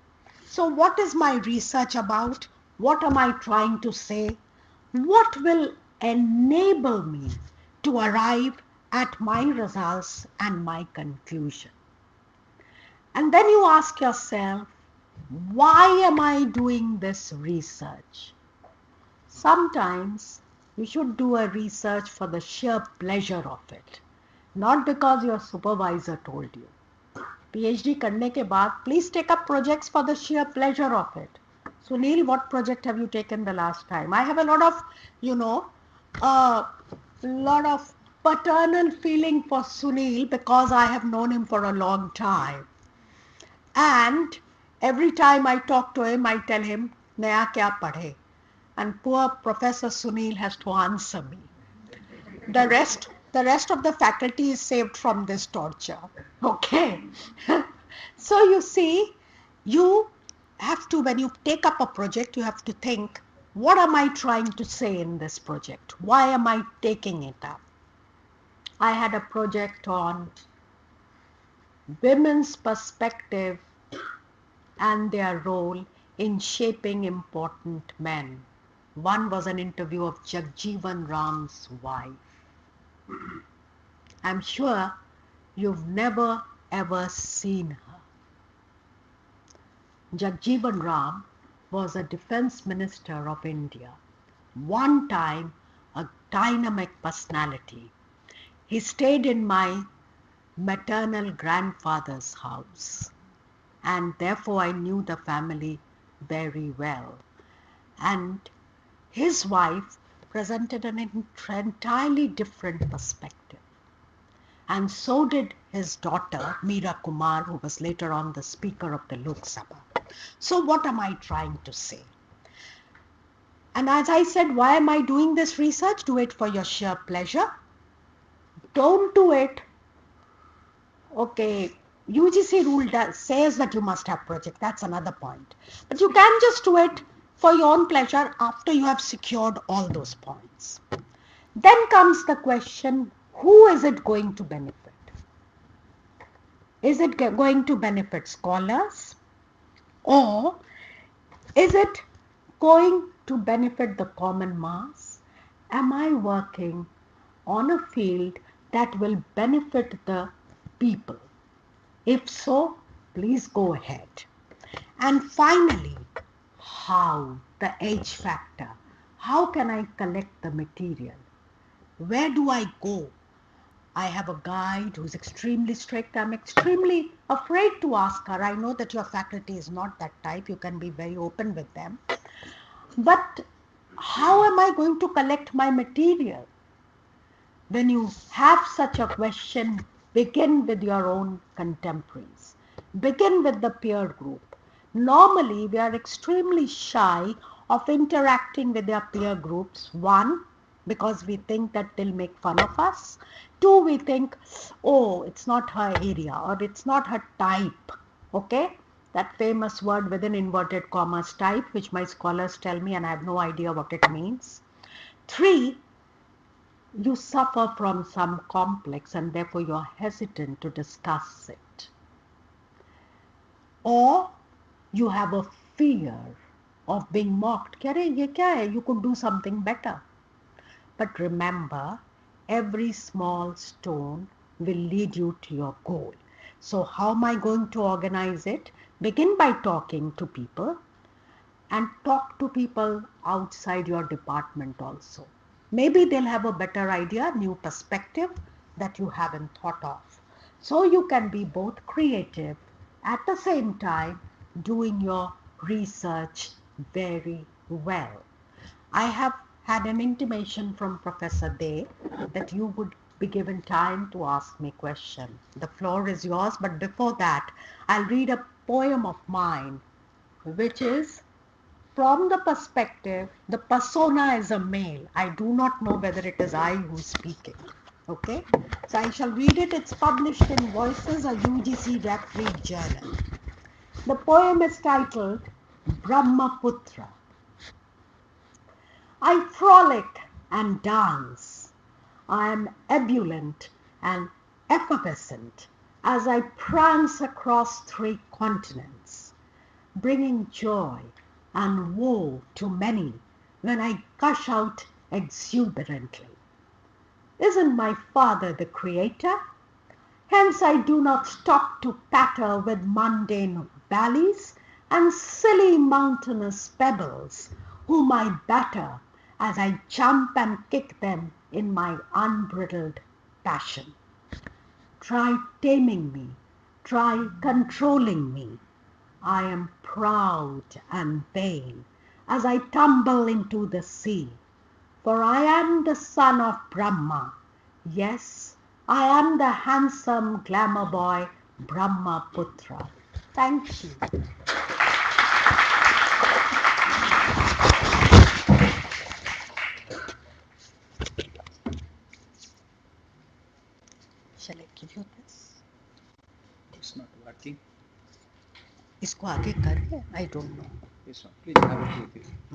So what is my research about? What am I trying to say? What will enable me to arrive at my results and my conclusion? And then you ask yourself, why am I doing this research? Sometimes you should do a research for the sheer pleasure of it, not because your supervisor told you. PhD करने के बाद, please take up projects for the sheer pleasure of it. Sunil, what project have you taken the last time? I have a lot of, lot of paternal feeling for Sunil because I have known him for a long time. And every time I talk to him, I tell him, Naya kya padhe? And poor Professor Sunil has to answer me. The rest of the faculty is saved from this torture. Okay. So you see, you have to, when you take up a project, you have to think, what am I trying to say in this project? Why am I taking it up? I had a project on women's perspective and their role in shaping important men. One was an interview of Jagjeevan Ram's wife. I'm sure you've never ever seen her. Jagjeevan Ram was a defense minister of India, one time a dynamic personality. He stayed in my maternal grandfather's house, and therefore I knew the family very well. And his wife presented an entirely different perspective. And so did his daughter, Meera Kumar, who was later on the Speaker of the Lok Sabha. So what am I trying to say? And as I said, why am I doing this research? Do it for your sheer pleasure. Don't do it. Okay, UGC rule says that you must have project. That's another point. But you can just do it for your own pleasure after you have secured all those points. Then comes the question, who is it going to benefit? Is it going to benefit scholars, or is it going to benefit the common mass? Am I working on a field that will benefit the people? If so, please go ahead. And finally, how? The H factor. How can I collect the material? Where do I go? I have a guide who's extremely strict. I'm extremely afraid to ask her. I know that your faculty is not that type. You can be very open with them. But how am I going to collect my material? When you have such a question, begin with your own contemporaries. Begin with the peer group. Normally, we are extremely shy of interacting with their peer groups. One, because we think that they'll make fun of us. Two, we think, oh, it's not her area or it's not her type. Okay? that famous word within inverted commas type, which my scholars tell me and I have no idea what it means. 3, you suffer from some complex and therefore you are hesitant to discuss it. Or you have a fear of being mocked. Kya ye kya hai? You could do something better. But remember, every small stone will lead you to your goal. So how am I going to organize it? Begin by talking to people and talk to people outside your department also. Maybe they'll have a better idea, new perspective that you haven't thought of. So you can be both creative at the same time doing your research very well. I have had an intimation from Professor Day that you would be given time to ask me questions. The floor is yours, but before that, I'll read a poem of mine, which is from the perspective, the persona is a male. I do not know whether it is I who is speaking. Okay? So I shall read it. It's published in Voices, a UGC refereed journal. The poem is titled Brahmaputra. I frolic and dance. I am ebullient and effervescent as I prance across 3 continents, bringing joy and woe to many when I gush out exuberantly. Isn't my Father the Creator? Hence I do not stop to patter with mundane valleys and silly mountainous pebbles, whom I batter as I jump and kick them in my unbridled passion. Try taming me, try controlling me. I am proud and vain as I tumble into the sea, for I am the son of Brahma. Yes, I am the handsome glamour boy Brahmaputra. Thank you. Shall I give you this? It's not working. इसको आगे कर I don't know. It's not. Please have it with you.